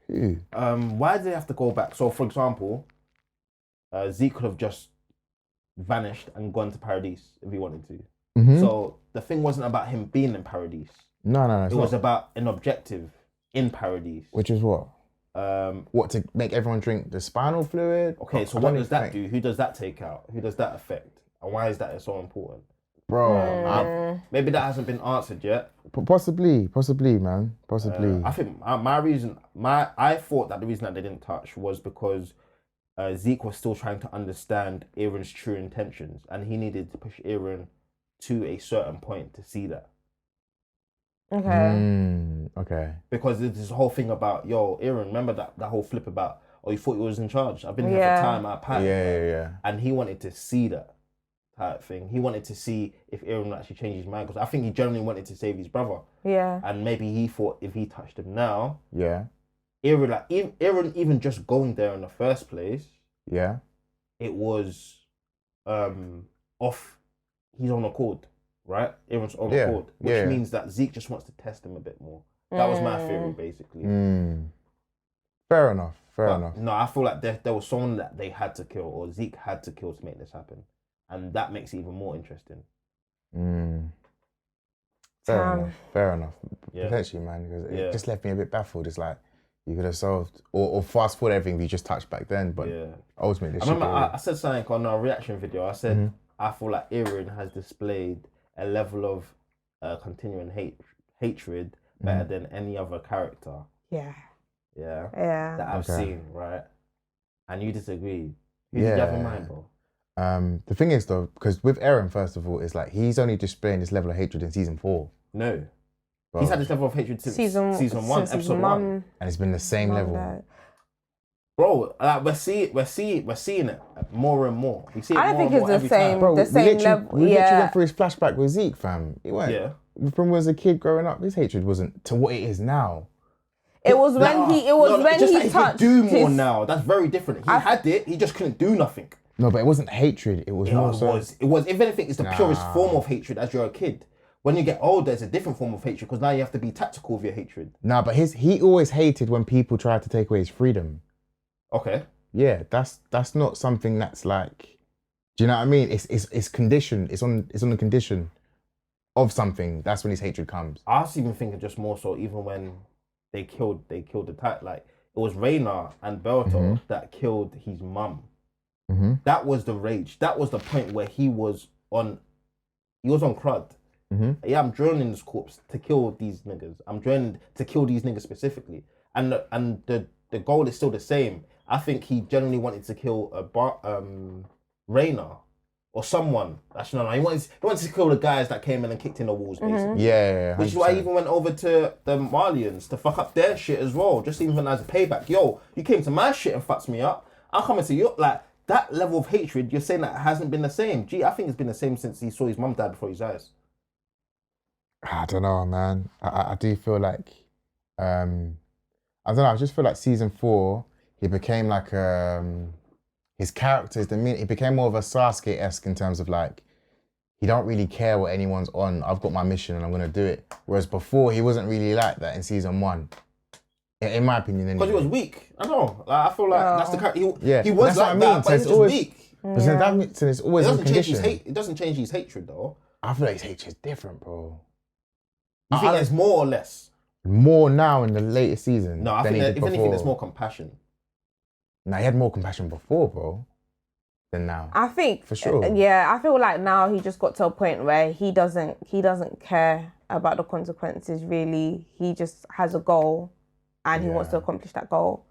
Who? Why did they have to go back? So, for example, Zeke could have just vanished and gone to Paradise if he wanted to. So the thing wasn't about him being in Paradise. No. It was about an objective in Paradise. Which is what? What, to make everyone drink the spinal fluid? Okay, so what does that do? Who does that take out? Who does that affect? And why is that so important? Bro, maybe that hasn't been answered yet. Possibly, man. Possibly. I think I thought that the reason that they didn't touch was because Zeke was still trying to understand Eren's true intentions, and he needed to push Eren to a certain point to see that. Okay. Because there's this whole thing about, Eren, remember that whole flip about, you thought you was in charge. I've been here for time, I passed. Yeah. And he wanted to see that type thing. He wanted to see if Eren would actually change his mind, because I think he generally wanted to save his brother. Yeah. And maybe he thought if he touched him now, Eren, Eren even just going there in the first place, it was off his own accord, right? Eren's own accord, which means that Zeke just wants to test him a bit more. That was my theory, basically. Fair enough. No, I feel like there was someone that they had to kill, or Zeke had to kill to make this happen, and that makes it even more interesting. Fair enough. Potentially, man, because it just left me a bit baffled. It's like you could have solved or fast forward everything you just touched back then, but ultimately, I remember I said something on our reaction video. I said I feel like Eren has displayed a level of continuing hatred better than any other character. That I've seen, right? And you disagree. Who did you have in mind, bro? The thing is though, because with Eren, first of all, it's like he's only displaying this level of hatred in season 4. No. Bro. He's had this level of hatred since season 1, episode 1. And it's been the same level. Bro, like we're seeing it more and more. We see it I don't think it's the same. Bro, the same level. We literally went through his flashback with Zeke, fam. He went. Yeah. From when he was a kid growing up, his hatred wasn't to what it is now. It was when he touched. He could do more now. That's very different. He had it. He just couldn't do nothing. No, but it wasn't hatred. It was more so. It was. If anything, it's the purest form of hatred as you're a kid. When you get older, it's a different form of hatred because now you have to be tactical with your hatred. Nah, but he always hated when people tried to take away his freedom. Okay. Yeah, that's not something that's like. Do you know what I mean? It's conditioned. It's on the condition of something. That's when his hatred comes. I was even thinking just more so even when they killed the type, like it was Reyna and Berto that killed his mum. That was the rage. That was the point where he was on crud. Yeah, I'm joining this corpse to kill these niggas. I'm joining to kill these niggas specifically. And the goal is still the same. I think he genuinely wanted to kill Reyna or someone. Actually, no, he wanted to kill the guys that came in and kicked in the walls, basically. Yeah, which is why he even went over to the Malians to fuck up their shit as well, just even as a payback. Yo, you came to my shit and fucked me up. I'm coming to you. Like, that level of hatred, you're saying that hasn't been the same. Gee, I think it's been the same since he saw his mum die before his eyes. I don't know, man. I do feel like, I don't know, I just feel like season 4, he became like, his characters, he became more of a Sasuke-esque in terms of like, he don't really care what anyone's on. I've got my mission and I'm going to do it. Whereas before, he wasn't really like that in season 1. In my opinion, anyway. Because he was weak. I know. Like, I feel like that's the character. He was that's like that, but he's just weak. But then it's always unconditional. It doesn't change his hatred, though. I feel like his hatred is different, bro. You think there's more or less? More now in the latest season. No, I think if anything, there's more compassion. Nah, he had more compassion before, bro, than now. I think for sure. Yeah, I feel like now he just got to a point where he doesn't care about the consequences. Really, he just has a goal, and he wants to accomplish that goal.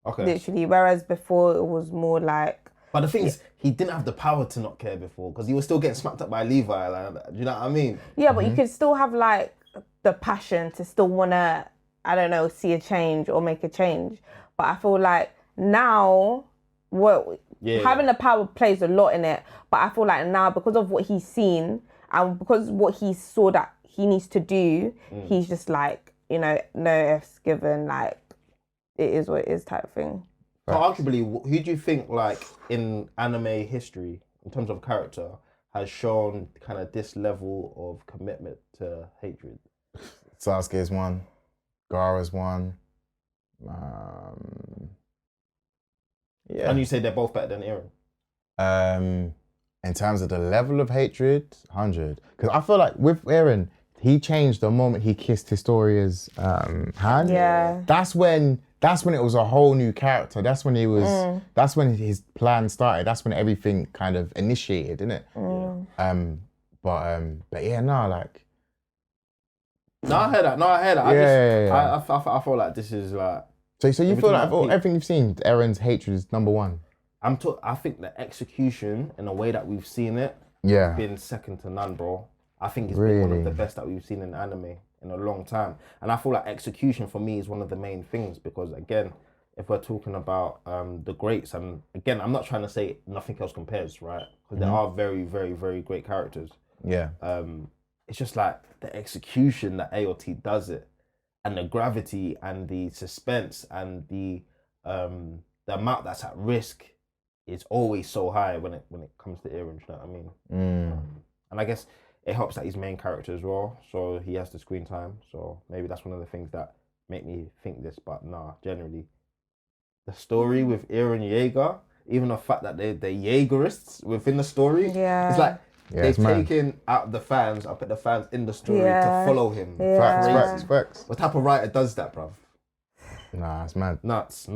Okay. Literally, whereas before it was more like. But the thing is, he didn't have the power to not care before because he was still getting smacked up by Levi. Like, do you know what I mean? Yeah, but you could still have like the passion to still wanna, I don't know, see a change or make a change. But I feel like now, having the power plays a lot in it. But I feel like now, because of what he's seen and because what he saw that he needs to do, he's just like, you know, no F's given. Like, it is what it is type thing. So arguably, who do you think, like, in anime history, in terms of character, has shown kind of this level of commitment to hatred? Sasuke is one. Gaara's one. Yeah. And you say they're both better than Eren? In terms of the level of hatred, 100. Because I feel like with Eren, he changed the moment he kissed Historia's hand. Yeah. That's when it was a whole new character. That's when he was. That's when his plan started. That's when everything kind of initiated, didn't it? But yeah, no, like. No, I heard that. I feel like this is like. So you feel like everything you've seen, Eren's hatred is number one. I think the execution and the way that we've seen it, has been second to none, bro. I think it's been one of the best that we've seen in anime in a long time. And I feel like execution for me is one of the main things because, again, if we're talking about the greats, and again, I'm not trying to say nothing else compares, right? Because there are very, very, very great characters. Yeah. It's just like the execution that AOT does it, and the gravity and the suspense and the amount that's at risk is always so high when it comes to Eren. You know what I mean? And I guess it helps that he's main character as well, so he has the screen time. So maybe that's one of the things that make me think this. But nah, generally, the story with Eren Yeager, even the fact that they're Jaegerists within the story, it's like they've taken out the fans, I put the fans in the story to follow him. Facts. What type of writer does that, bruv? Nah, it's mad. Nuts.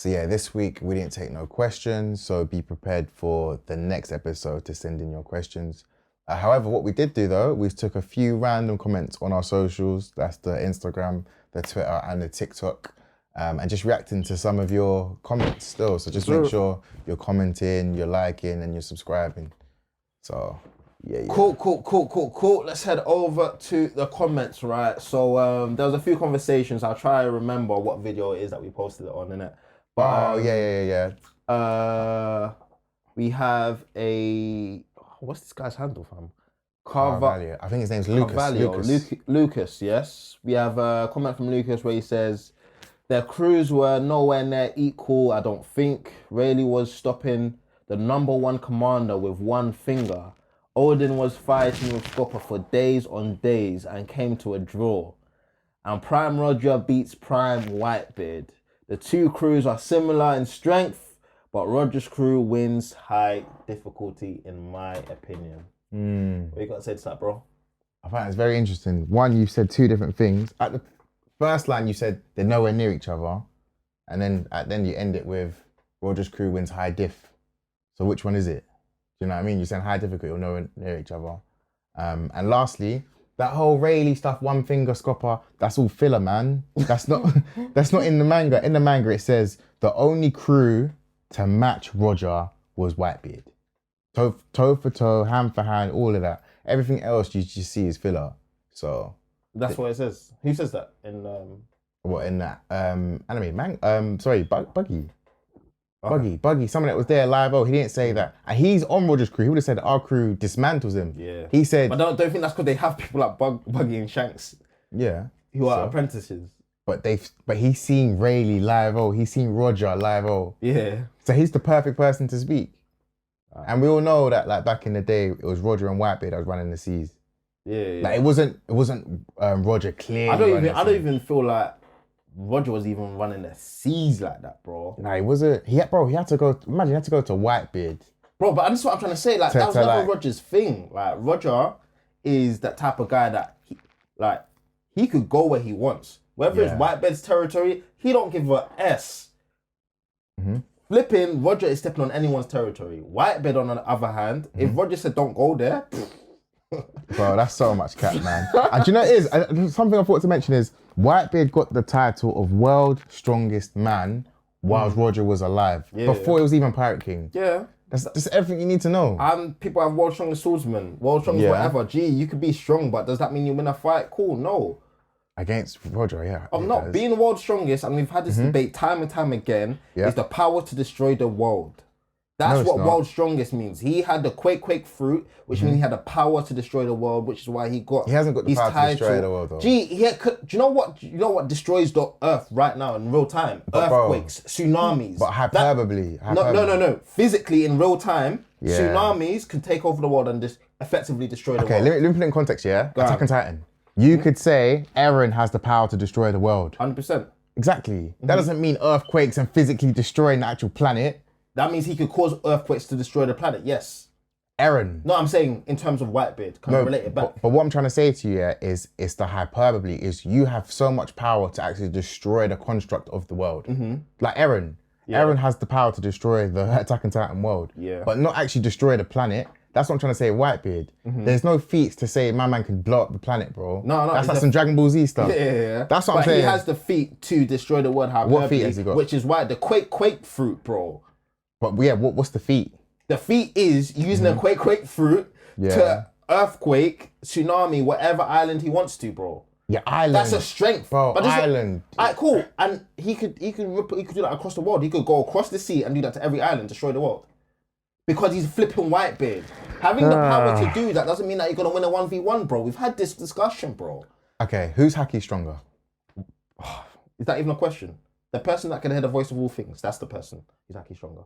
So yeah, this week we didn't take no questions, so be prepared for the next episode to send in your questions. However, what we did do though, we took a few random comments on our socials. That's the Instagram, the Twitter and the TikTok. And just reacting to some of your comments still. So just make sure you're commenting, you're liking and you're subscribing. So yeah. Cool. Let's head over to the comments, right? So there was a few conversations. I'll try to remember what video it is that we posted it on, innit? But, yeah. We have what's this guy's handle, fam? Carvalho. I think his name's Lucas. Lucas, yes. We have a comment from Lucas where he says, their crews were nowhere near equal, I don't think. Rayleigh was stopping the #1 commander with one finger. Odin was fighting with Scopper for days on days and came to a draw. And Prime Roger beats Prime Whitebeard. The two crews are similar in strength, but Roger's crew wins high difficulty in my opinion. What you got to say to that, bro? I find it's very interesting. One, you said two different things. At the first line, you said they're nowhere near each other. And then you end it with Roger's crew wins high diff. So which one is it? you know what I mean? You're saying high difficulty or nowhere near each other. And lastly, that whole Rayleigh stuff, one finger scopper, that's all filler, man. That's not in the manga. In the manga, it says the only crew to match Roger was Whitebeard. Toe for toe, hand for hand, all of that. Everything else you just see is filler. So that's what it says. Who says that in what in that anime? Buggy. Okay. Buggy, someone that was there live. Oh, he didn't say that. And he's on Roger's crew. He would have said our crew dismantles him. Yeah. He said. But don't think that's because they have people like Buggy and Shanks. Yeah. Who are apprentices. But he's seen Rayleigh live. Oh, he's seen Roger live. Oh. Yeah. So he's the perfect person to speak. And we all know that, like, back in the day, it was Roger and Whitebeard that was running the seas. Yeah. Like, it wasn't Roger clearly. I don't even feel like Roger was even running the seas like that, bro. Nah, he wasn't. He had to go. Imagine he had to go to Whitebeard. Bro, but that's what I'm trying to say. Like, that was never Roger's thing. Like, Roger is that type of guy that he could go where he wants. Whether it's Whitebeard's territory, he don't give a S. Mm-hmm. Flipping, Roger is stepping on anyone's territory. Whitebeard, on the other hand, if Roger said don't go there, bro, that's so much cap, man. And do you know what it is? Something I thought to mention is Whitebeard got the title of World Strongest Man whilst Roger was alive. Before he was even Pirate King. Yeah. That's everything you need to know. And people have world strongest swordsman, world strongest whatever. Gee, you could be strong, but does that mean you win a fight? Cool, no. Against Roger, yeah. I'm not being the world's strongest, and we've had this debate time and time again, is the power to destroy the world. That's what world's strongest means. He had the quake fruit, which means he had the power to destroy the world, which is why he got. He hasn't got the power to destroy the world, though. Gee, do you know what? You know what destroys the earth right now in real time? Earthquakes, tsunamis. But hyperbole. No. Physically, in real time, tsunamis can take over the world and just effectively destroy the world. Okay, let me put it in context. Yeah, Attack on Titan. You could say Eren has the power to destroy the world. 100%. Exactly. That doesn't mean earthquakes and physically destroying the actual planet. That means he could cause earthquakes to destroy the planet, yes. Eren. No, I'm saying in terms of Whitebeard. Can I relate it back? But what I'm trying to say to you is it's the hyperbole, is you have so much power to actually destroy the construct of the world. Like Eren. Eren has the power to destroy the Attack on Titan world. But not actually destroy the planet. That's what I'm trying to say, Whitebeard. There's no feats to say my man can blow up the planet, bro. No. That's like some Dragon Ball Z stuff. Yeah. That's what I'm saying. But he has the feat to destroy the world hyperbole. What feat has he got? Which is why the quake fruit, bro. But yeah, what's the feat? The feat is using the quake fruit to earthquake, tsunami, whatever island he wants to, bro. Yeah, island. That's a strength, bro. Island. Alright, cool. And he could do that across the world. He could go across the sea and do that to every island, destroy the world. Because he's flipping Whitebeard. Having the power to do that doesn't mean that you're gonna win a 1v1, bro. We've had this discussion, bro. Okay, who's Haki stronger? Is that even a question? The person that can hear the voice of all things, that's the person who's Haki stronger.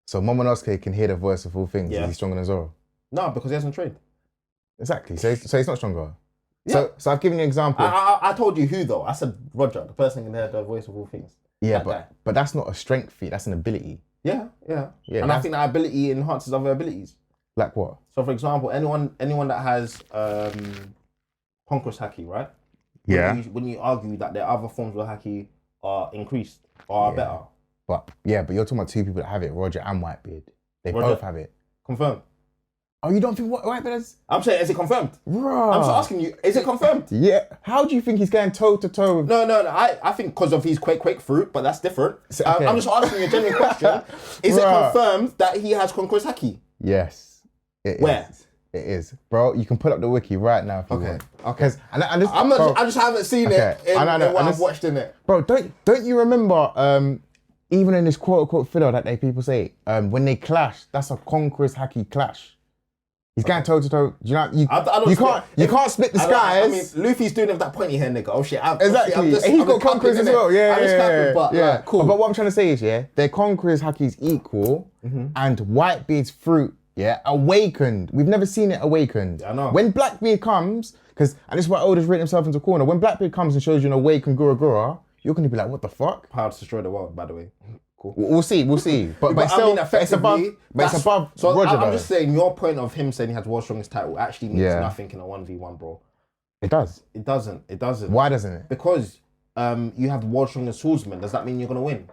So Momonosuke can hear the voice of all things. Is he stronger than Zoro? No, because he hasn't trained. Exactly. So he's not stronger. Yeah. So I've given you an example. I told you who though. I said Roger, the person who can hear the voice of all things. Yeah, but that's not a strength feat. That's an ability. Yeah. And I think that ability enhances other abilities. Like what? So for example, anyone that has Conqueror's Haki, right? Yeah. When you argue that their other forms of Haki are increased or are better. But you're talking about two people that have it, Roger and Whitebeard. They both have it. Confirmed. Oh, you don't think Whitebeard has? I'm saying, is it confirmed? Bro. I'm just asking you, is it confirmed? Yeah. How do you think he's going toe to toe with... No. I think because of his quake fruit, but that's different. So, okay. I'm just asking you a genuine question. Is it confirmed that he has Conqueror's Haki? Yes. Where? It is. Bro, you can put up the wiki right now if you want. Okay. I just haven't seen it in what I've watched in it. Bro, don't you remember... even in this quote-unquote filler that people say, when they clash, that's a Conqueror's Haki clash. He's going toe-to-toe. You can't split the skies. I mean, Luffy's doing it with that pointy hair nigga. Oh shit. Exactly. He's got Conquerors as well. Yeah. Cool. But what I'm trying to say is, their Conqueror's Haki is equal, and Whitebeard's fruit, awakened. We've never seen it awakened. I know. When Blackbeard comes, and this is why Oda's written himself into a corner, when Blackbeard comes and shows you an awakened Gura, you're going to be like, what the fuck? Power to destroy the world, by the way. Cool. We'll see. But still, it's above so Roger. I'm just saying, your point of him saying he has world's strongest title actually means nothing in a 1v1, bro. It does. It doesn't. Why doesn't it? Because you have the world's strongest swordsman. Does that mean you're going to win?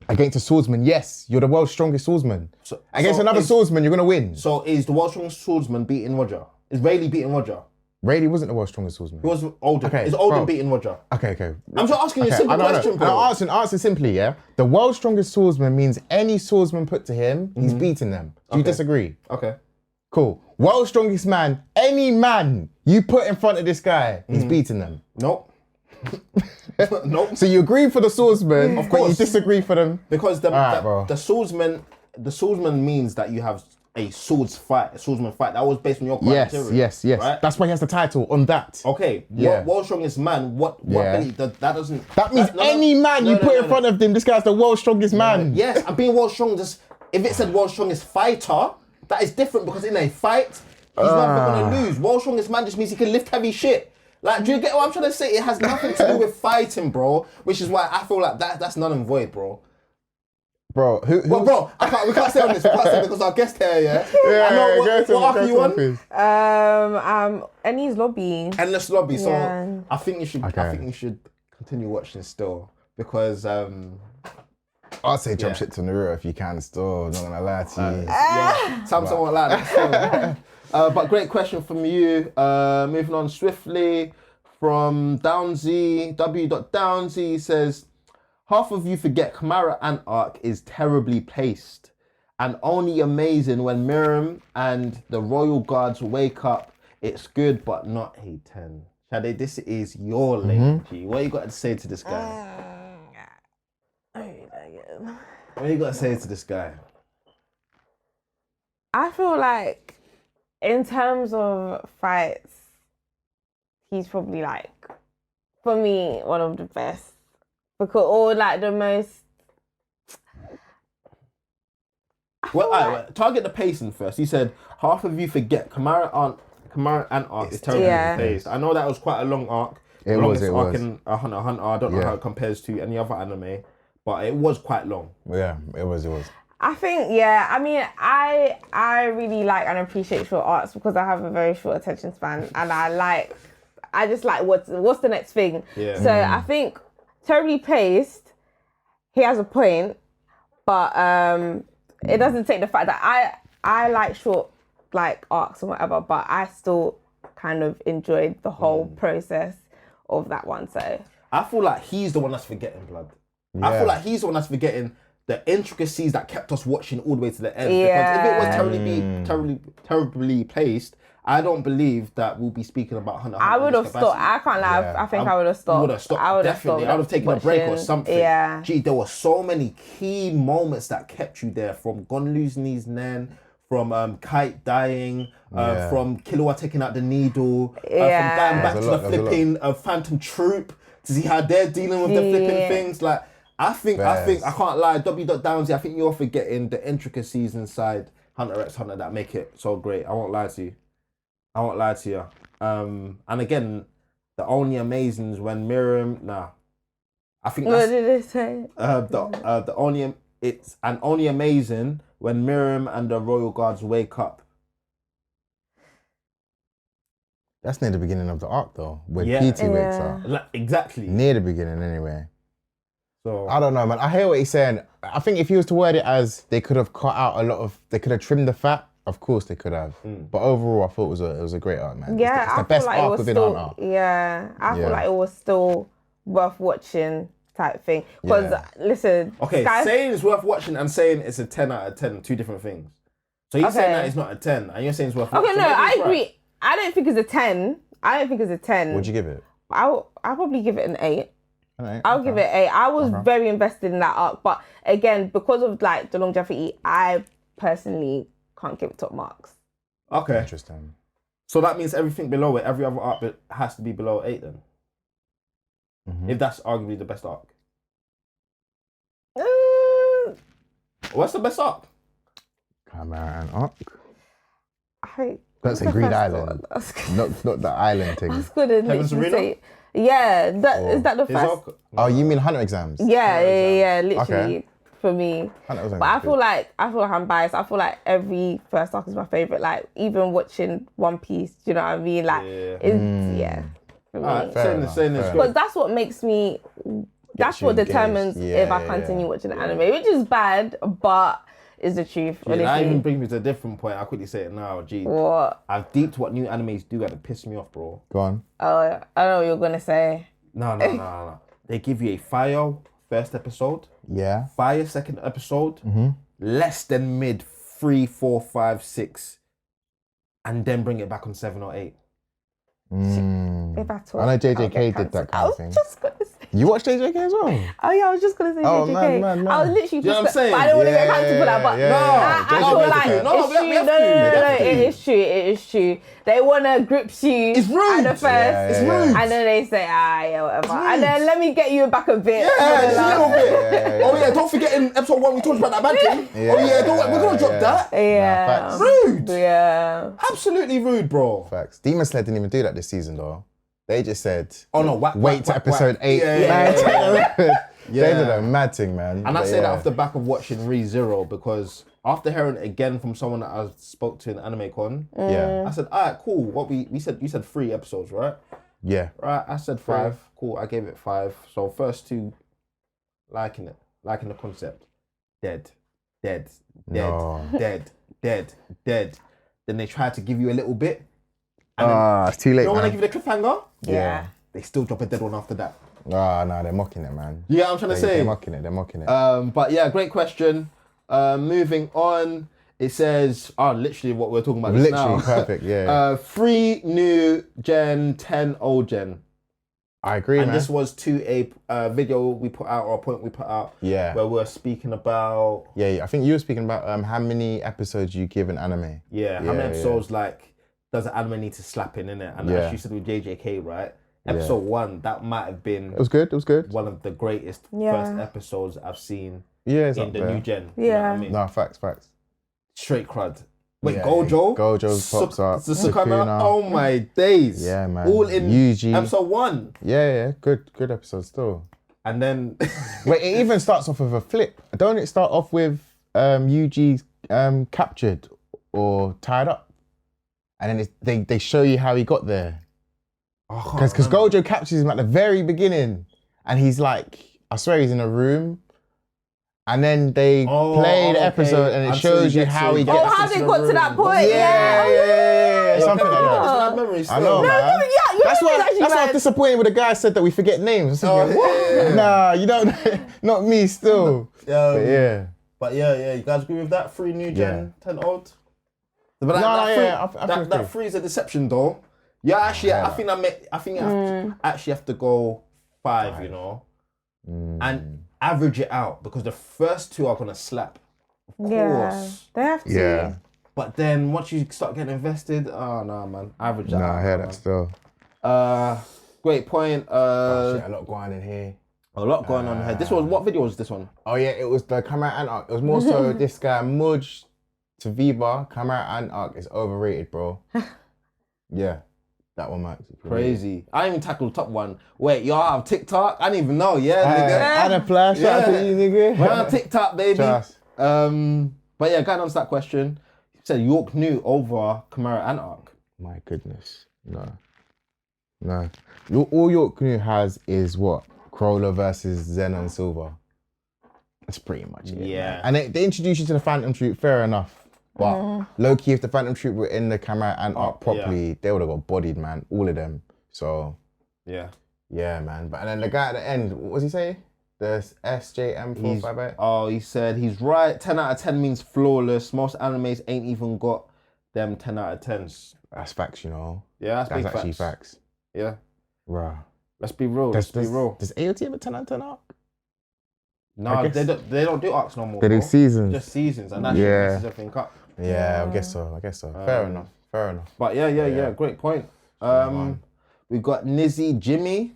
Against a swordsman, yes, you're the world's strongest swordsman. Against another swordsman, you're gonna win. So is the world's strongest swordsman beating Roger? Is Rayleigh beating Roger? Rayleigh wasn't the world's strongest swordsman. He was Odin. Okay, Is Odin bro. beating Roger? Okay. I'm just asking you a simple question, bro. Answer simply, yeah? The world's strongest swordsman means any swordsman put to him, he's beating them. Do you disagree? Okay. Cool. World's strongest man, any man you put in front of this guy, he's beating them. Nope. Nope. So you agree for the swordsman, Of but you course. disagree for them? Because bro. the swordsman means that you have a swordsman fight. That was based on your criteria. Yes. Right? That's why he has the title on that. Okay. Yeah. World's strongest man. What ability? That doesn't. That means any man you put in front of him, this guy's the world's strongest man. Yes, and being world's strongest. If it said world's strongest fighter, that is different because in a fight, he's never gonna lose. World's strongest man just means he can lift heavy shit. Like, do you get what I'm trying to say? It has nothing to do with fighting, bro. Which is why I feel like that's null and void, bro. Bro, who? Well, bro, we can't say on this. We can't say because our guest here, yeah. I know what arc you on. Ennie's Lobby. Endless Lobby. So Yeah. I think you should. Okay. I think you should continue watching still because I'd say jump shit to Naruto if you can still, not gonna lie to you. yeah, Samson won't like that. So. But great question from you. Moving on swiftly from Downsy. W.Downsy says, half of you forget Kamara and Arc is terribly placed and only amazing when Miriam and the Royal Guards wake up. It's good, but not a 10. Shade, this is your lane, G. What you got to say to this guy? What you got to say to this guy? I feel like, in terms of fights, he's probably like, for me, one of the best. Because, or like the most. Well, target the pacing first. He said half of you forget Kamara and Arc is terribly paced. I know that was quite a long arc. It was. Arc in Hunter x Hunter. I don't know how it compares to any other anime, but it was quite long. Yeah, it was. I think, I mean, I really like and appreciate short arcs because I have a very short attention span and I just like what's the next thing. Yeah. So I think terribly paced, he has a point, but it doesn't take the fact that I like short like arcs and whatever, but I still kind of enjoyed the whole process of that one. So I feel like he's the one that's forgetting, blood. Yeah. I feel like he's the one that's forgetting the intricacies that kept us watching all the way to the end. Yeah. Because if it was terribly placed, I don't believe that we'll be speaking about Hunter. I would have stopped. I can't lie. Yeah. I think I would have stopped. You would have stopped. I would have Definitely. stopped. I would have taken a break or something. Yeah. Gee, there were so many key moments that kept you there. From Gon losing his Nen, from Kite dying, from Killua taking out the needle, from going back to the flipping Phantom Troop to see how they're dealing with the flipping things. Like I think I can't lie. W.Downsy, I think you're forgetting the intricacies inside Hunter x Hunter that make it so great. I won't lie to you. And again, the only amazing is when Miriam. I think that's, what did it say? the only it's an only amazing when Miriam and the Royal Guards wake up. That's near the beginning of the arc though, when PT wakes up. Exactly. Near the beginning anyway. So I don't know, man. I hear what he's saying. I think if he was to word it as they could have cut out they could have trimmed the fat. Of course they could have. But overall, I thought it was a great arc, man. Yeah, it's the best like arc within Hunter. Yeah, I feel like it was still worth watching type thing. Because listen, okay, saying it's worth watching and saying it's a 10 out of 10, two different things. So you're saying that it's not a 10, and you're saying it's worth watching. Okay, no, I agree. Right. I don't think it's a 10. What'd you give it? I'll probably give it an 8. I'll give it an 8. I was very invested in that arc, but again, because of like the longevity, I personally can't give it top marks. Okay. Interesting. So that means everything below it, every other arc has to be below 8 then? If that's arguably the best arc. What's the best arc? Kamara and Arc. That's a Green Island. Not the island thing. I was gonna literally say, is that the first? Oh, you mean Hunter exams? Yeah, literally for me. But I feel like I'm biased. I feel like every first arc is my favorite. Like even watching One Piece, do you know what I mean? Like, for me. Saying this. Because that's what makes me that's what determines if I continue watching anime, which is bad, but is the truth. Yeah, that even brings me to a different point. I'll quickly say it now. Gee, what? I've deeped what new animes do and it pissed me off, bro. Go on. Oh, I don't know what you're gonna say. No. They give you a fire first episode. Yeah. Fire second episode. Less than mid 3, 4, 5, 6, and then bring it back on 7 or 8. If I know JJK did that kind of thing. Just gonna say. You watch JJK as well? Oh yeah, I was just gonna say JJK. Man. I was literally just. You know what I'm saying? But I don't want to get cancelled for that. But I feel like it's true. It is true. They want to grip you it's rude. at the first, it's rude. and then they say, whatever. And then let me get you back a bit. Yeah, just a little bit. Oh yeah, don't forget in episode 1 we talked about that bad thing. We're gonna drop that. Yeah. Rude. Yeah. Absolutely rude, bro. Facts. Demon Slayer didn't even do that this season though. They just said, "Oh no, wait to episode 8." They did a mad thing, man. And I say that off the back of watching ReZero because after hearing it again from someone that I spoke to in Anime Con, I said, "All right, cool. What we said, you said 3 episodes, right?" Yeah. Right. I said 5. Cool. I gave it 5. So first 2, liking the concept, dead. Then they tried to give you a little bit. It's too late. You know when I give it a cliffhanger? Yeah. They still drop a dead one after that. No, they're mocking it, man. Yeah, I'm trying to say. They're mocking it. But yeah, great question. Moving on, it says, literally what we're talking about just now. Literally, perfect, yeah. 3 new gen, 10 old gen. I agree, man. And this was to a video we put out, or a point we put out, where we're speaking about... Yeah, I think you were speaking about how many episodes you give an anime. Yeah, how many episodes, does an anime need to slap in it? And as you said with JJK, right? Episode 1, that might have been... It was good. One of the greatest first episodes I've seen in the new gen. Yeah. You know what I mean? No, facts. Straight crud. Wait, Gojo pops up. Sukuna. Oh my days. Yeah, man. All in Yuji. episode 1. Yeah. Good episode still. And then... Wait, it even starts off with a flip. Don't it start off with Yuji captured or tied up? And then they show you how he got there. Because Gojo captures him at the very beginning. And he's like, I swear he's in a room. And then they play the episode and it shows you how he gets to the room. How they got to that point. Yeah. Something like that. Memories I know, man. That's why I was disappointed when the guy said that we forget names. What? Nah, you don't. Not me still. But yeah, you guys agree with that? 3 new gen, 10 old? But that 3 is a deception though. Yeah, actually, I think I actually have to go 5, you know, and average it out because the first 2 are gonna slap, of course. They have to. Yeah. But then once you start getting invested, no, man, average that out. I hear that still. Great point. A lot going on in here. A lot going on here. What video was this one? Oh yeah, it was the Camera Ant arc. It was more so this guy Mudge to Viva. Camera Ant arc is overrated, bro. Yeah. That one, Max. Crazy. I didn't even tackle the top one. Wait, y'all have TikTok? I didn't even know, nigga. And a flash out to you, nigga. We're on TikTok, baby. Trust. But yeah, going on to that question. He said York New over Chimera Ant arc. My goodness. No. All York New has is what? Crawler versus Zen and Silver. That's pretty much it. Yeah. Man. And they introduce you to the Phantom Troop, fair enough. But low-key, if the Phantom Troop were in the Camera Ant arc properly, they would have got bodied, man. All of them. So, yeah, man. But and then the guy at the end, what was he say? The SJM458? Oh, he said he's right. 10 out of 10 means flawless. Most animes ain't even got them 10 out of 10s. That's facts, you know. Yeah, that's actually facts. Yeah. Right. Let's be real. Let's be real. Does AOT have a 10 out of 10 arc? No, they don't do arcs no more. They do seasons. Just seasons, and that messes everything up. Yeah, I guess so. Fair enough. But yeah. Great point. We got Nizzy Jimmy.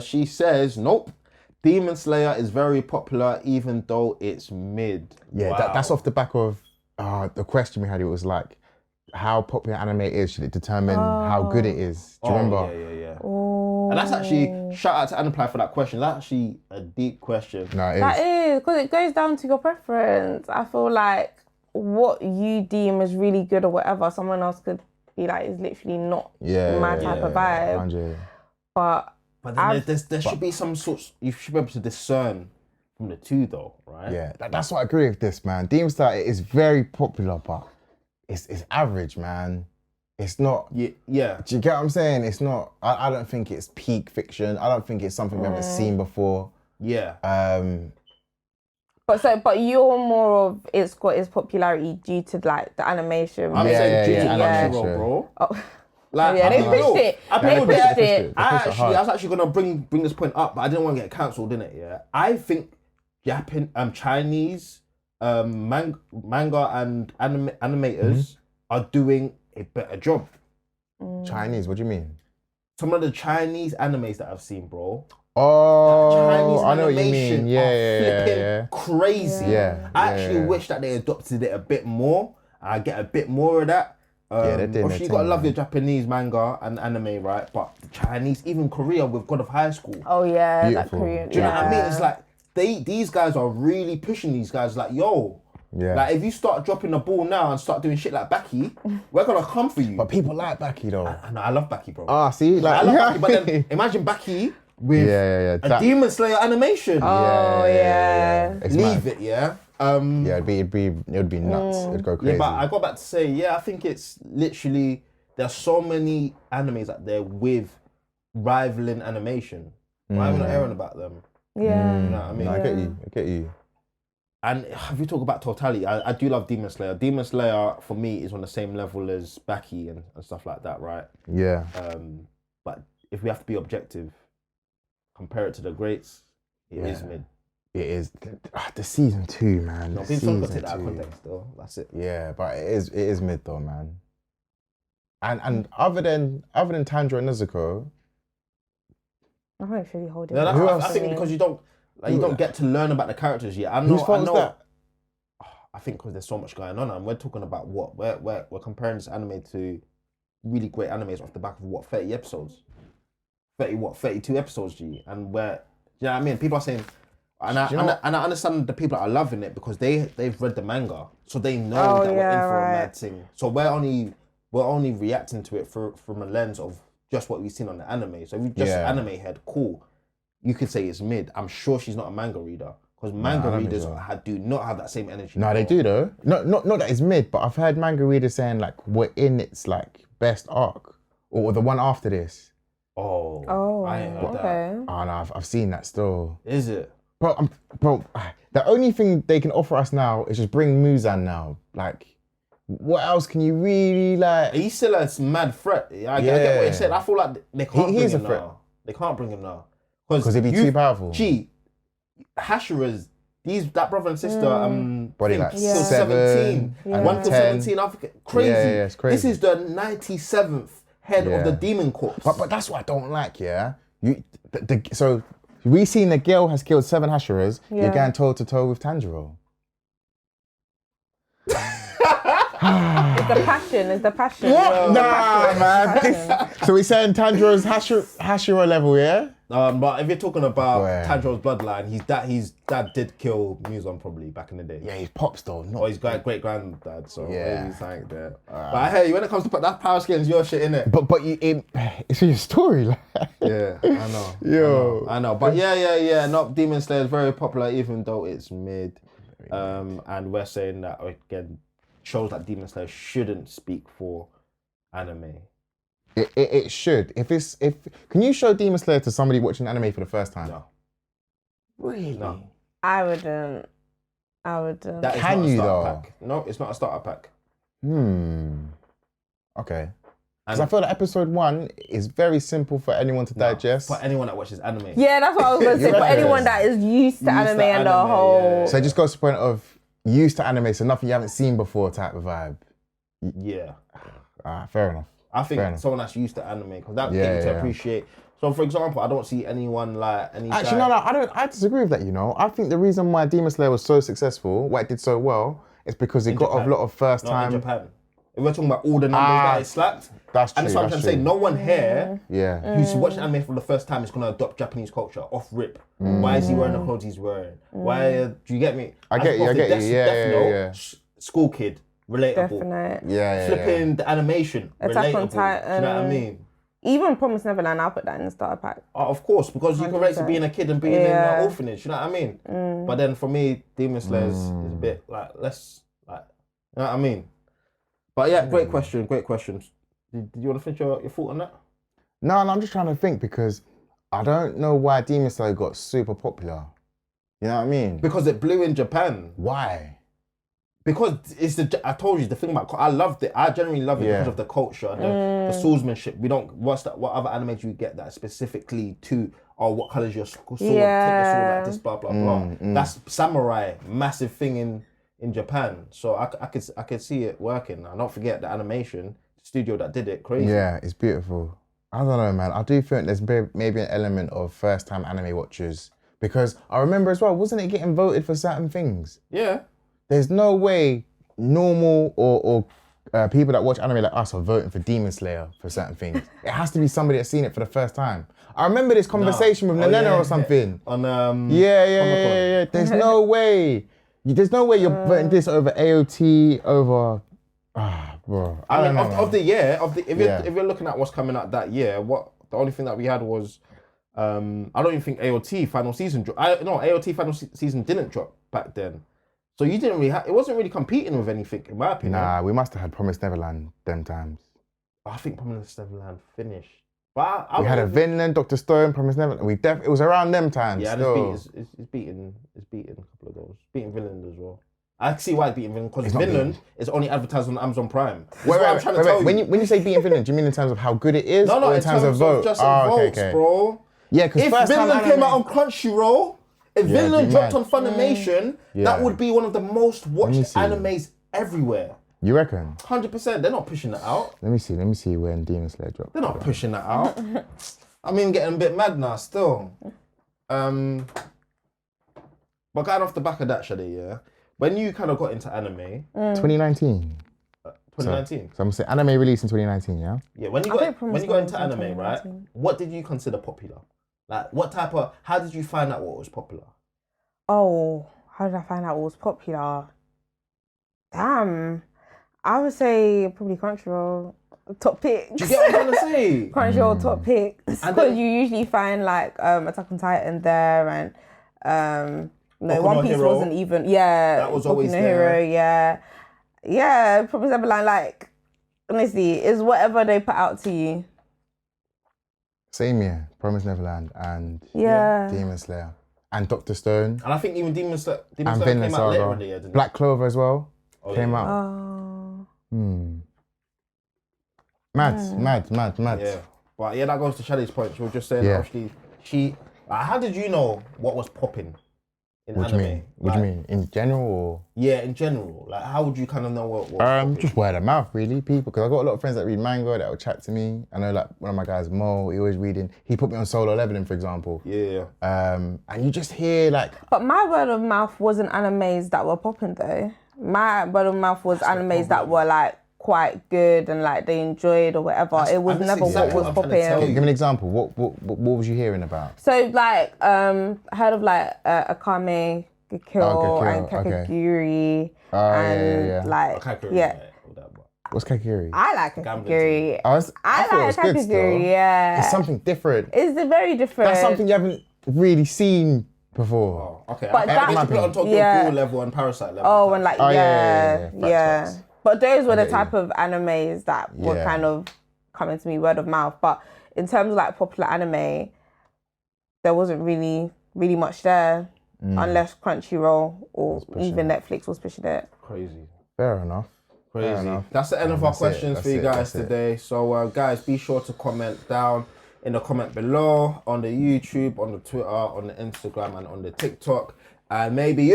She says, nope. Demon Slayer is very popular, even though it's mid. Yeah, wow. That's off the back of the question we had. It was like, how popular anime is, should it determine how good it is? Do you remember? Yeah. And that's actually, shout out to Aniply for that question. That's actually a deep question. No, it is. That is, because it goes down to your preference. I feel like what you deem as really good or whatever, someone else could be like, is literally not my type of vibe. 100. But But then there should be some sorts. You should be able to discern from the two, though, right? Yeah, that's what I agree with this, man. Demon Slayer is very popular, but it's average, man. It's not. Yeah. Do you get what I'm saying? It's not. I don't think it's peak fiction. I don't think it's something we haven't seen before. Yeah. But you're more of it's got its popularity due to like the animation. I'm saying due to Crunchyroll, bro. Oh. Like, yeah, they pushed it. They pushed it. I was actually gonna bring this point up, but I didn't want to get cancelled, didn't it? Yeah. I think Chinese manga and animators are doing a better job. Chinese? What do you mean? Some of the Chinese animes that I've seen, bro. Oh, Chinese I know what you animation mean. are flipping crazy. Yeah. I actually wish that they adopted it a bit more. I get a bit more of that. They did. Obviously, you gotta love your Japanese manga and anime, right? But the Chinese, even Korea with God of High School. Oh yeah, Beautiful. that Korean. Do you know what I mean? It's like these guys are really pushing these guys. Like, yo, like if you start dropping the ball now and start doing shit like Baki, we're gonna come for you. But people like Baki though. I love Baki, bro. Ah, see, like I love Baki, but then imagine Baki with a Demon Slayer animation. Oh yeah. Leave it, yeah. It would be nuts. It'd go crazy. Yeah, but I got back to say, I think it's literally there's so many animes out there with rivaling animation. Why am I not hearing about them? Yeah. You know what I mean? No, I get you. And if you talk about totality, I do love Demon Slayer. Demon Slayer for me is on the same level as Baki and stuff like that, right? Yeah. But if we have to be objective, compare it to the greats, it is mid. It is the season 2, man. No, people got to take that out of context though. That's it. Yeah, but it is mid though, man. And other than Tanjiro and Nezuko, I think it's really holding. I think because you don't get to learn about the characters yet. I know. That? I think because there's so much going on, and we're talking about what we're comparing this anime to really great animes off the back of 30 episodes, 32 episodes, G, and you know what I mean? People are saying. And I understand the people that are loving it because they've read the manga, so they know that we're in for a mad thing. So we're only reacting to it from a lens of just what we've seen on the anime. So if you're just anime head, cool. You could say it's mid. I'm sure she's not a manga reader because manga readers do not have that same energy. No, they do though. Not that it's mid, but I've heard manga readers saying like we're in its like best arc or the one after this. Oh, I ain't heard that. Oh no, I've seen that still. Is it? Bro, the only thing they can offer us now is just bring Muzan now. Like, what else can you really like? He's still a mad threat. I get what you said. I feel like they can't bring him now. They can't bring him now. Because he'd be too powerful. Gee, Hashira's, that brother and sister, body like 17. And 1 to 17, crazy. Yeah, it's crazy. This is the 97th head of the Demon Corps. But that's what I don't like, yeah? So we seen the girl has killed 7 Hashiras, you're going toe to toe with Tanjiro. It's the passion. What? Nah, man. So we're saying Tanjiro's Hashira level, yeah? But if you're talking about Tanjiro's bloodline, his dad did kill Muzan probably back in the day. Yeah, he's pops though. Or his great granddad. So maybe something there. But I hear you when it comes to that power scaling, your shit, innit? But it's your story, like. Yeah, I know. I know. But yeah. Not Demon Slayer is very popular, even though it's mid. And we're saying that again, shows that Demon Slayer shouldn't speak for anime. It should. Can you show Demon Slayer to somebody watching anime for the first time? No. Really? No. I wouldn't. That is Can not a you starter though? pack. No, it's not a starter pack. Okay. Because I feel that episode 1 is very simple for anyone to digest. For anyone that watches anime. Yeah, that's what I was going to say. For anyone that is used to anime and the whole... So it just goes to the point of used to anime, so nothing you haven't seen before type of vibe. Yeah. Fair enough. I think someone that's used to anime, because that thing to appreciate. So, for example, I don't see anyone like Actually, no, I disagree with that. You know, I think the reason why Demon Slayer was so successful, why it did so well, is because it got a lot of first time. In Japan. If we're talking about all the numbers that it slapped, that's true. And that's what I'm trying to say. No one here who's watching anime for the first time is going to adopt Japanese culture off rip. Why is he wearing the clothes he's wearing? Why? Do you get me? I get you. Yeah. School kid. Relatable. Definite. Yeah. Flipping the animation. Attack on relatable. Titan. Do you know what I mean? Even Promised Neverland, I'll put that in the starter pack. Of course, because you can relate to being a kid and being in an orphanage, you know what I mean? But then for me, Demon Slayer is a bit like, less, like, you know what I mean? But yeah, great question. Did you want to finish your thought on that? No, I'm just trying to think because I don't know why Demon Slayer got super popular. You know what I mean? Because it blew in Japan. Why? Because I told you the thing about, I loved it. I generally love it because of the culture and the swordsmanship. What other anime do you get that specifically to, what colour's your sword, take your sword like this, blah, blah, blah. That's samurai, massive thing in Japan. So I could see it working. And don't forget the animation, the studio that did it, crazy. Yeah, it's beautiful. I don't know, man. I do think there's maybe an element of first-time anime watchers. Because I remember as well, wasn't it getting voted for certain things? Yeah. There's no way normal or people that watch anime like us are voting for Demon Slayer for certain things. It has to be somebody that's seen it for the first time. I remember this conversation with Nelena or something. On Yeah. There's no way. There's no way you're voting this over AOT over. Bro. I mean, of the year, if you're looking at what's coming out that year, the only thing that we had was, I don't even think AOT final season dropped. AOT final season didn't drop back then. So you didn't really it wasn't really competing with anything, in my opinion. Nah, we must have had Promised Neverland them times. I think Promised Neverland finished. But we had a Vinland, Dr. Stone, Promised Neverland. It was around them times. Yeah, and it's beaten a couple of those. Beating Vinland as well. I can see why it's beating Vinland, because Vinland is only advertised on Amazon Prime. Wait, I'm trying to tell you. When you say beating Vinland, do you mean in terms of how good it is? No, or in terms of votes? Just votes, okay. bro. Yeah, because if Vinland came out on Crunchyroll, if Vinland dropped on Funimation, that would be one of the most watched animes everywhere. You reckon? 100%. They're not pushing that out. Let me see when Demon Slayer dropped. They're not pushing that out. I mean, getting a bit mad now still. But going off the back of that, Shade, when you kind of got into anime... 2019. 2019. So I'm saying anime released in 2019, yeah? Yeah, when you got into anime, right, what did you consider popular? Like, how did you find out what was popular? Oh, how did I find out what was popular? Damn. I would say probably Crunchyroll top picks. Do you get what I'm trying to say? Crunchyroll top picks. Because you usually find like Attack on Titan there and One Piece Hero. wasn't even, that was Boku always no there. Hero, yeah, Promised Neverland, like, honestly, is whatever they put out to you. Same year, Promised Neverland and Demon Slayer. And Dr. Stone. And I think even Demon Slayer came out Vinland later in the year, didn't it? Black Clover as well came out. Oh. Mad. Yeah. But yeah, that goes to Shade's point. She was just saying, obviously, how did you know what was popping in what anime? Do you mean? What do you mean? In general or? Yeah, in general. Like, how would you kind of know what was popping? Just word of mouth, really, people. Because I've got a lot of friends that read manga that will chat to me. I know, like, one of my guys, Mo, he always reading. He put me on Solo Leveling, for example. Yeah. And you just hear, like... But my word of mouth wasn't animes that were popping, though. My word of mouth was animes that were, like, quite good and, like, they enjoyed or whatever. It was never what was popping. Okay, give me an example. What was you hearing about? So, like, I heard of, like, Akame Gekyo and Kakegurui. What's Kakegurui? I like Kakegurui. I like Kakegurui, yeah. It's something different. It's very different. That's something you haven't really seen before. Oh, okay. But that might be on top of Ghoul level and Parasite level. Oh, and like, Facts. But those were the type of animes that were kind of coming to me word of mouth. But in terms of like popular anime, there wasn't really much there. Unless Crunchyroll or even Netflix was pushing it. Crazy. Fair enough. Crazy. That's the end of our questions for you guys today. So guys, be sure to comment down in the comment below on the YouTube, on the Twitter, on the Instagram, and on the TikTok. And maybe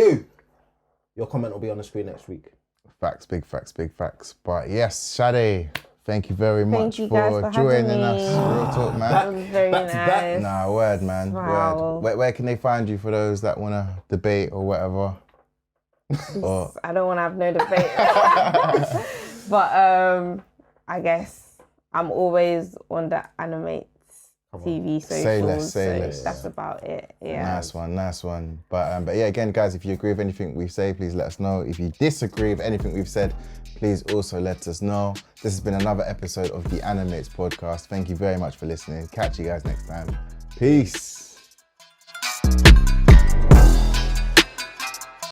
your comment will be on the screen next week. Facts, big facts. But yes, Shade, thank you very much for joining us. Real talk, man. That was very nice. Nah, word, man. Wow. Word. Where can they find you for those that want to debate or whatever? I don't want to have no debate. But I guess I'm always on the AniMates TV socials. Say less. That's about it. Yeah. Nice one. But yeah, again, guys, if you agree with anything we say, please let us know. If you disagree with anything we've said, please also let us know. This has been another episode of the AniMates Podcast. Thank you very much for listening. Catch you guys next time. Peace.